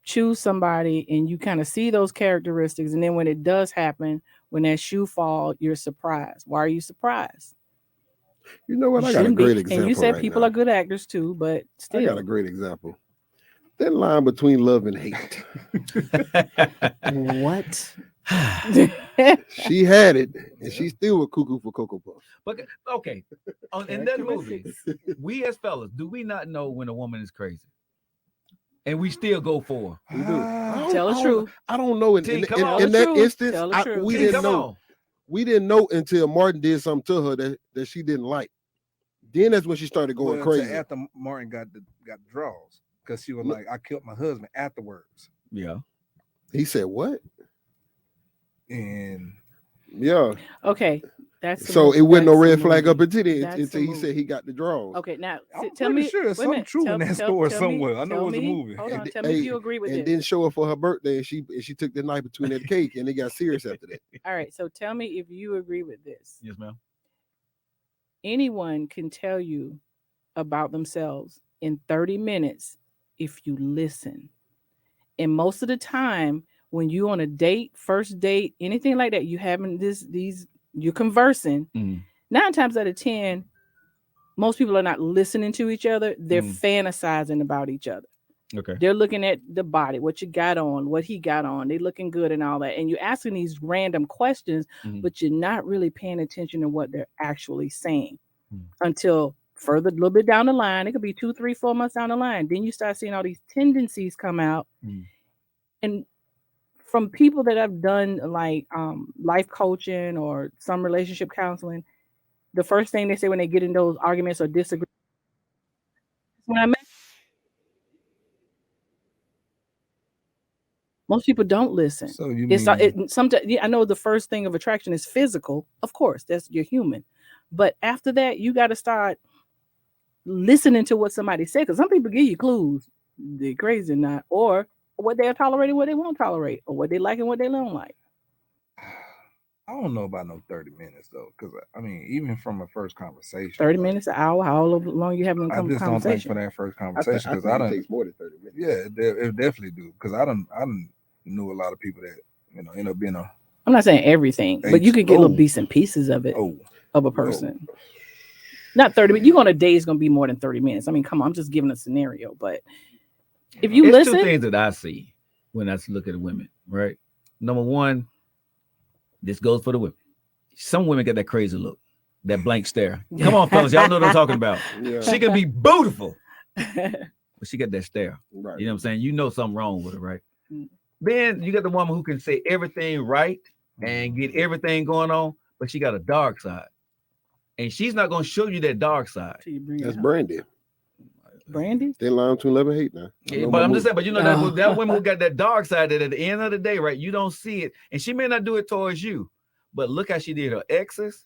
choose somebody and you kind of see those characteristics, and then when it does happen, when that shoe fall, you're surprised. Why are you surprised? You know what? I got a great example. And you said people are good actors too, but still. I got a great example. That line between love and hate. What? She had it, and she still was cuckoo for Cocoa Puffs. But okay, in that movie, we as fellas, do we not know when a woman is crazy? And we still go for her. We do. Tell the truth. I don't know. In that instance, we didn't know. We didn't know until Martin did something to her that she didn't like. Then that's when she started going crazy. After Martin got the draws, because she was like, "I killed my husband" afterwards. Yeah. He said what? And yeah. Okay. That's so it wasn't no red flag up until he said he got the draws. Okay, now tell me, sure there's something true in that story somewhere. I know it was a movie. Hold on, tell me if you agree with this. And didn't show up for her birthday, and she took the knife between that cake, and it got serious after that. All right, so tell me if you agree with this. Yes, ma'am. Anyone can tell you about themselves in 30 minutes if you listen. And most of the time, when you on a date, first date, anything like that, you having you're conversing. 9 times out of 10, most people are not listening to each other. They're fantasizing about each other. Okay. They're looking at the body, what you got on, what he got on. They looking good and all that. And you're asking these random questions, but you're not really paying attention to what they're actually saying until further, a little bit down the line, it could be 2, 3, 4 months down the line. Then you start seeing all these tendencies come out. And from people that have done like life coaching or some relationship counseling, the first thing they say when they get in those arguments or disagreements, when I met, most people don't listen. So you It's mean sometimes I know the first thing of attraction is physical, of course, that's you're human, but after that you got to start listening to what somebody said, because some people give you clues, they're crazy or not, or what they'll tolerate, what they won't tolerate, or what they like and what they don't like. I don't know about no 30 minutes though, because I mean, even from a first conversation, 30 minutes, an hour, how long you having a I just don't think conversation? for that first conversation, because I think it takes more than 30 minutes. Yeah, it definitely do, because I done knew a lot of people that end up being I'm not saying everything, but you could get little bits and pieces of it of a person. Not 30 minutes. You go on a day, it's gonna be more than 30 minutes. I mean, come on, I'm just giving a scenario, but if you It's listen, two things that I see when I look at women, right? Number one, this goes for the women. Some women get that crazy look, that blank stare. Come on, fellas, y'all know what I'm talking about. Yeah. She can be beautiful, but she got that stare. Right. You know what I'm saying? You know something wrong with her, right? Then you got the woman who can say everything right and get everything going on, but she got a dark side. And she's not going to show you that dark side. That's Brandy. Brandy? They line to love and hate now. Yeah, but I'm just saying, but you know that woman who got that dark side, that at the end of the day, right, you don't see it, and she may not do it towards you, but look how she did her exes,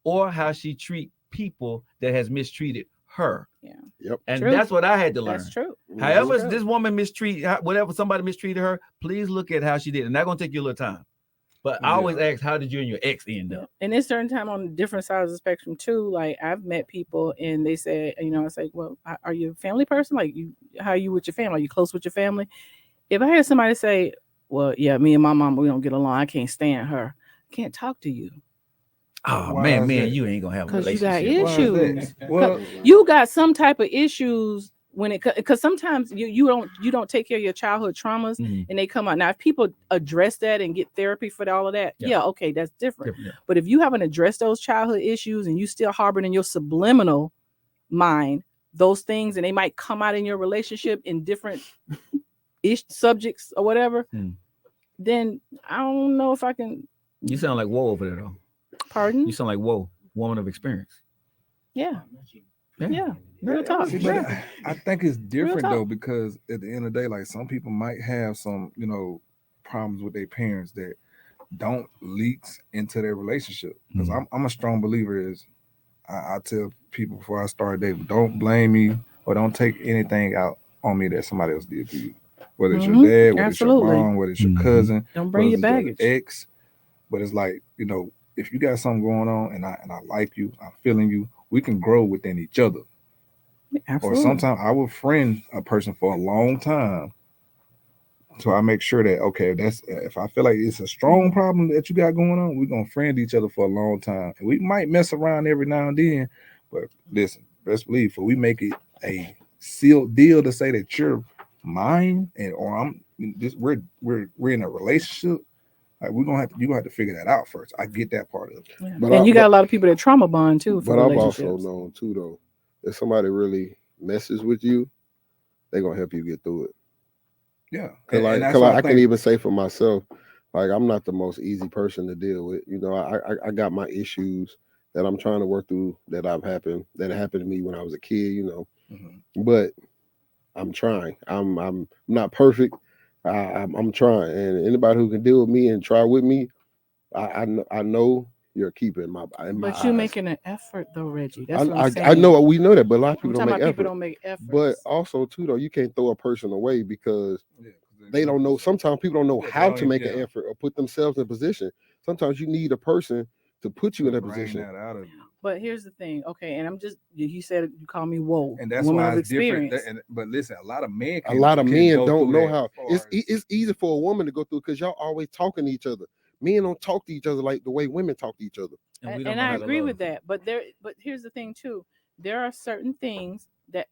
or how she treat people that has mistreated her. Yeah. Yep. And True. that's what I had to learn. That's true. However, True. this woman whatever somebody mistreated her, please look at how she did. And that's gonna take you a little time. But I always ask, how did you and your ex end up? And there's certain time on different sides of the spectrum too. Like I've met people and they say, I say, well, are you a family person? Like how are you with your family? Are you close with your family? If I hear somebody say, well, yeah, me and my mom, we don't get along, I can't stand her, I can't talk to you. Oh man, you ain't gonna have a relationship. You got issues. Well, You got some type of issues when it, because sometimes you don't take care of your childhood traumas and they come out. Now, if people address that and get therapy for all of that, okay, that's different. But if you haven't addressed those childhood issues and you still harboring in your subliminal mind those things, and they might come out in your relationship in different subjects or whatever, then I don't know if I can. You sound like whoa over there though. Pardon? You sound like whoa, woman of experience. Yeah. Real talk. See, but I think it's different though, because at the end of the day, like some people might have some, problems with their parents that don't leaks into their relationship. Because I'm a strong believer is I tell people before I start dating, don't blame me or don't take anything out on me that somebody else did to you. Whether it's your dad, whether it's your mom, whether it's your cousin, don't bring your baggage. Ex. But it's like, if you got something going on and I like you, I'm feeling you, we can grow within each other. Absolutely. Or sometimes I will friend a person for a long time, so I make sure that if I feel like it's a strong problem that you got going on, we're gonna friend each other for a long time, and we might mess around every now and then. But listen, best believe, for we make it a sealed deal to say that you're mine, we're in a relationship. Like you're gonna have to figure that out first. I get that part of it. Yeah. But you got a lot of people that trauma bond too. But I've also known too though, if somebody really messes with you, they're gonna help you get through it. Yeah. Cause I can even say for myself, like I'm not the most easy person to deal with. I got my issues that I'm trying to work through that happened to me when I was a kid, But I'm trying. I'm not perfect. I'm trying, and anybody who can deal with me and try with me, I know you're keeping my. But you're making an effort, though, Reggie. That's what I'm saying. I know we know that, but a lot of people don't make effort. People don't make effort. But also, too, though, you can't throw a person away because they don't know. Sometimes people don't know how to make an effort or put themselves in a position. Sometimes you need a person to put you in that position. But here's the thing, okay, and you said you call me whoa, and that's why it's different. But listen, a lot of men don't know how. It's easy for a woman to go through because y'all always talking to each other. Men don't talk to each other like the way women talk to each other. And I agree with that. But here's the thing too. There are certain things that,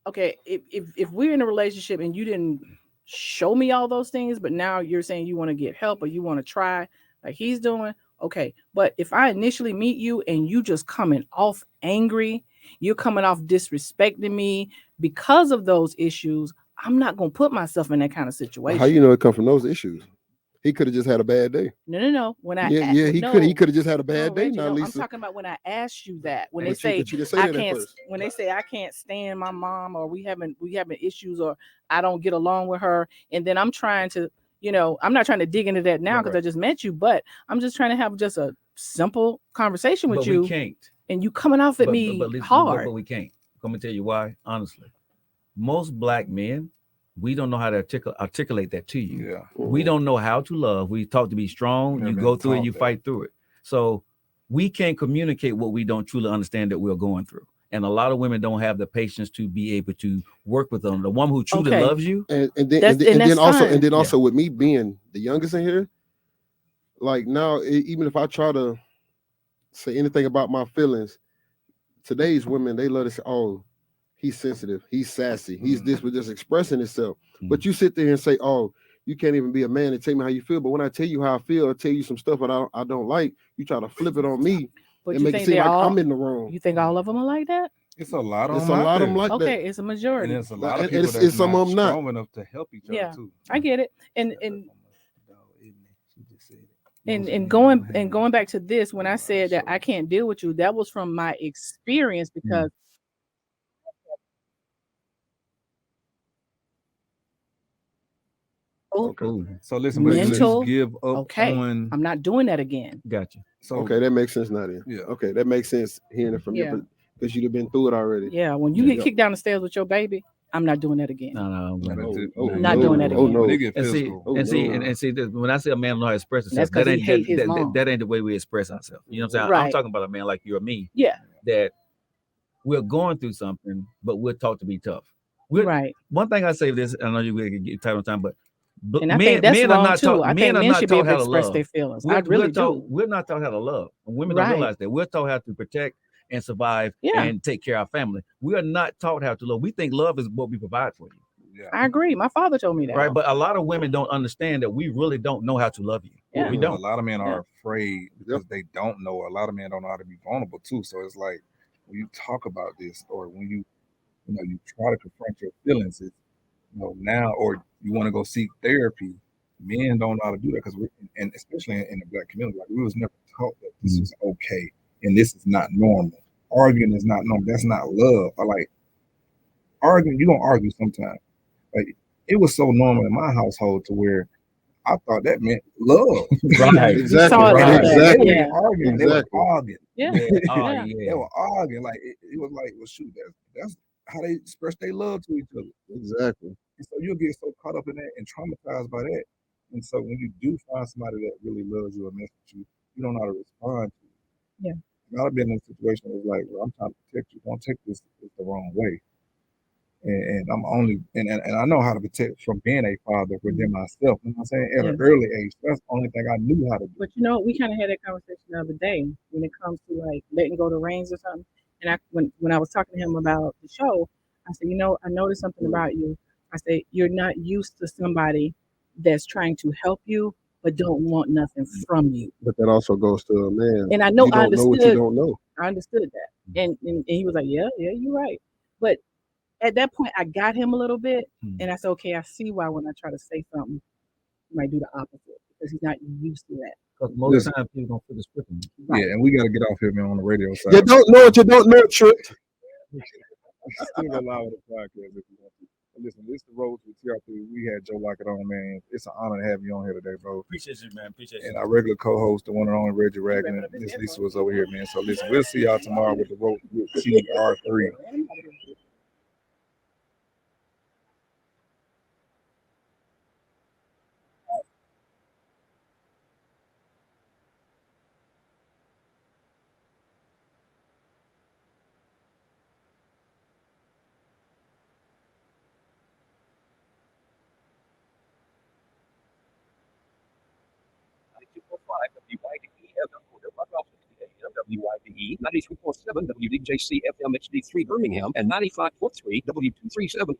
okay, if we're in a relationship and you didn't show me all those things, but now you're saying you want to get help or you want to try like he's doing. Okay, but if I initially meet you and you just coming off angry You're coming off disrespecting me because of those issues. I'm not going to put myself in that kind of situation. How you know it come from those issues? He could have just had a bad day. No. When I he could have just had a bad day. Reggie, now, Lisa. I'm talking about when I asked you that. When But they you say I can't, when they say I can't stand my mom, or we having issues, or I don't get along with her, and then I'm trying to, I'm not trying to dig into that now because I just met you, but I'm just trying to have just a simple conversation with you. We can't. And you coming off at me hard. But we can't. Let me tell you why. Honestly, most Black men, we don't know how to articulate that to you. Yeah. We don't know how to love. We talk to be strong. You go through it, you fight through it. So we can't communicate what we don't truly understand that we're going through. And a lot of women don't have the patience to be able to work with them. The woman who truly loves you. And then also with me being the youngest in here, like now, even if I try to say anything about my feelings, today's women, they love to say, oh, he's sensitive, he's sassy, he's this, with just expressing himself. But you sit there and say, oh, you can't even be a man and tell me how you feel. But when I tell you how I feel, I tell you some stuff that I don't like, you try to flip it on me and make it seem like I'm in the wrong. You think all of them are like that? It's a lot of them. Like that. Okay, it's a majority. And it's a lot of people that's some not of them strong enough to help each other too. I get it. And going back to this, when I said that I can't deal with you, that was from my experience because So listen, but mental, let's give up on. I'm not doing that again. Gotcha. So okay, that makes sense, Nadia. Yeah. Okay, that makes sense hearing it from you because you've been through it already. Yeah, when you get kicked down the stairs with your baby, I'm not doing that again. No. Not doing that again. No. And see, when I say a man know how to express himself, that ain't the way we express ourselves. You know what I'm saying? Right. I'm talking about a man like you or me. Yeah. That we're going through something, but we're taught to be tough. Right. One thing I say this, I know you will get tight on time, but and I think that's wrong too. I think men should be able to express their feelings. I really do. We're not taught how to love. And women don't realize that. We're taught how to protect and survive and take care of our family. We are not taught how to love. We think love is what we provide for you. Yeah. I agree. My father told me that. Right. But a lot of women don't understand that we really don't know how to love you. Yeah. We don't. A lot of men are afraid because they don't know. A lot of men don't know how to be vulnerable too. So it's like when you talk about this, or when you try to confront your feelings, it's, now, or you want to go seek therapy. Men don't know how to do that because and especially in the Black community, like we was never taught that this is okay and this is not normal. Arguing is not normal. That's not love. I like arguing. You're gonna argue sometimes. Like it was so normal in my household to where I thought that meant love. Right. Exactly. Exactly. They were arguing. They were arguing. Yeah. They were arguing. Like it was like, well, shoot, that's how they express their love to each other. Exactly. And so you'll get so caught up in that and traumatized by that. And so when you do find somebody that really loves you and messes with you, you don't know how to respond to it. Yeah. I've been in a situation where it's like, well, I'm trying to protect you. Don't take this the wrong way. And I'm only and I know how to protect from being a father within myself. You know what I'm saying? At an early age. That's the only thing I knew how to do. But we kind of had that conversation the other day when it comes to like letting go the reins or something. And when I was talking to him about the show, I said, I noticed something about you. I said, you're not used to somebody that's trying to help you, but don't want nothing from you. But that also goes to a man. And I know I understood. Know what you don't know. I understood that. And he was like, yeah, you're right. But at that point, I got him a little bit. And I said, okay, I see why when I try to say something, he might do the opposite because he's not used to that. Because most of the time, people don't feel the scripting. Right. Yeah, and we got to get off here, man, on the radio side. You don't know what you don't know, Trent. Still gonna allow the podcast if you want to. Listen, this is the Ropes with TR3. We had Joe Lockett on, man. It's an honor to have you on here today, bro. Appreciate you, man. Appreciate you. And our regular co-host, the one and only Reggie Ragland. Miss Lisa was over here, man. So listen, we'll see y'all tomorrow with the Ropes with TR3. WYDE, 93.7 WDJC FM HD3 Birmingham, and 95.3 W237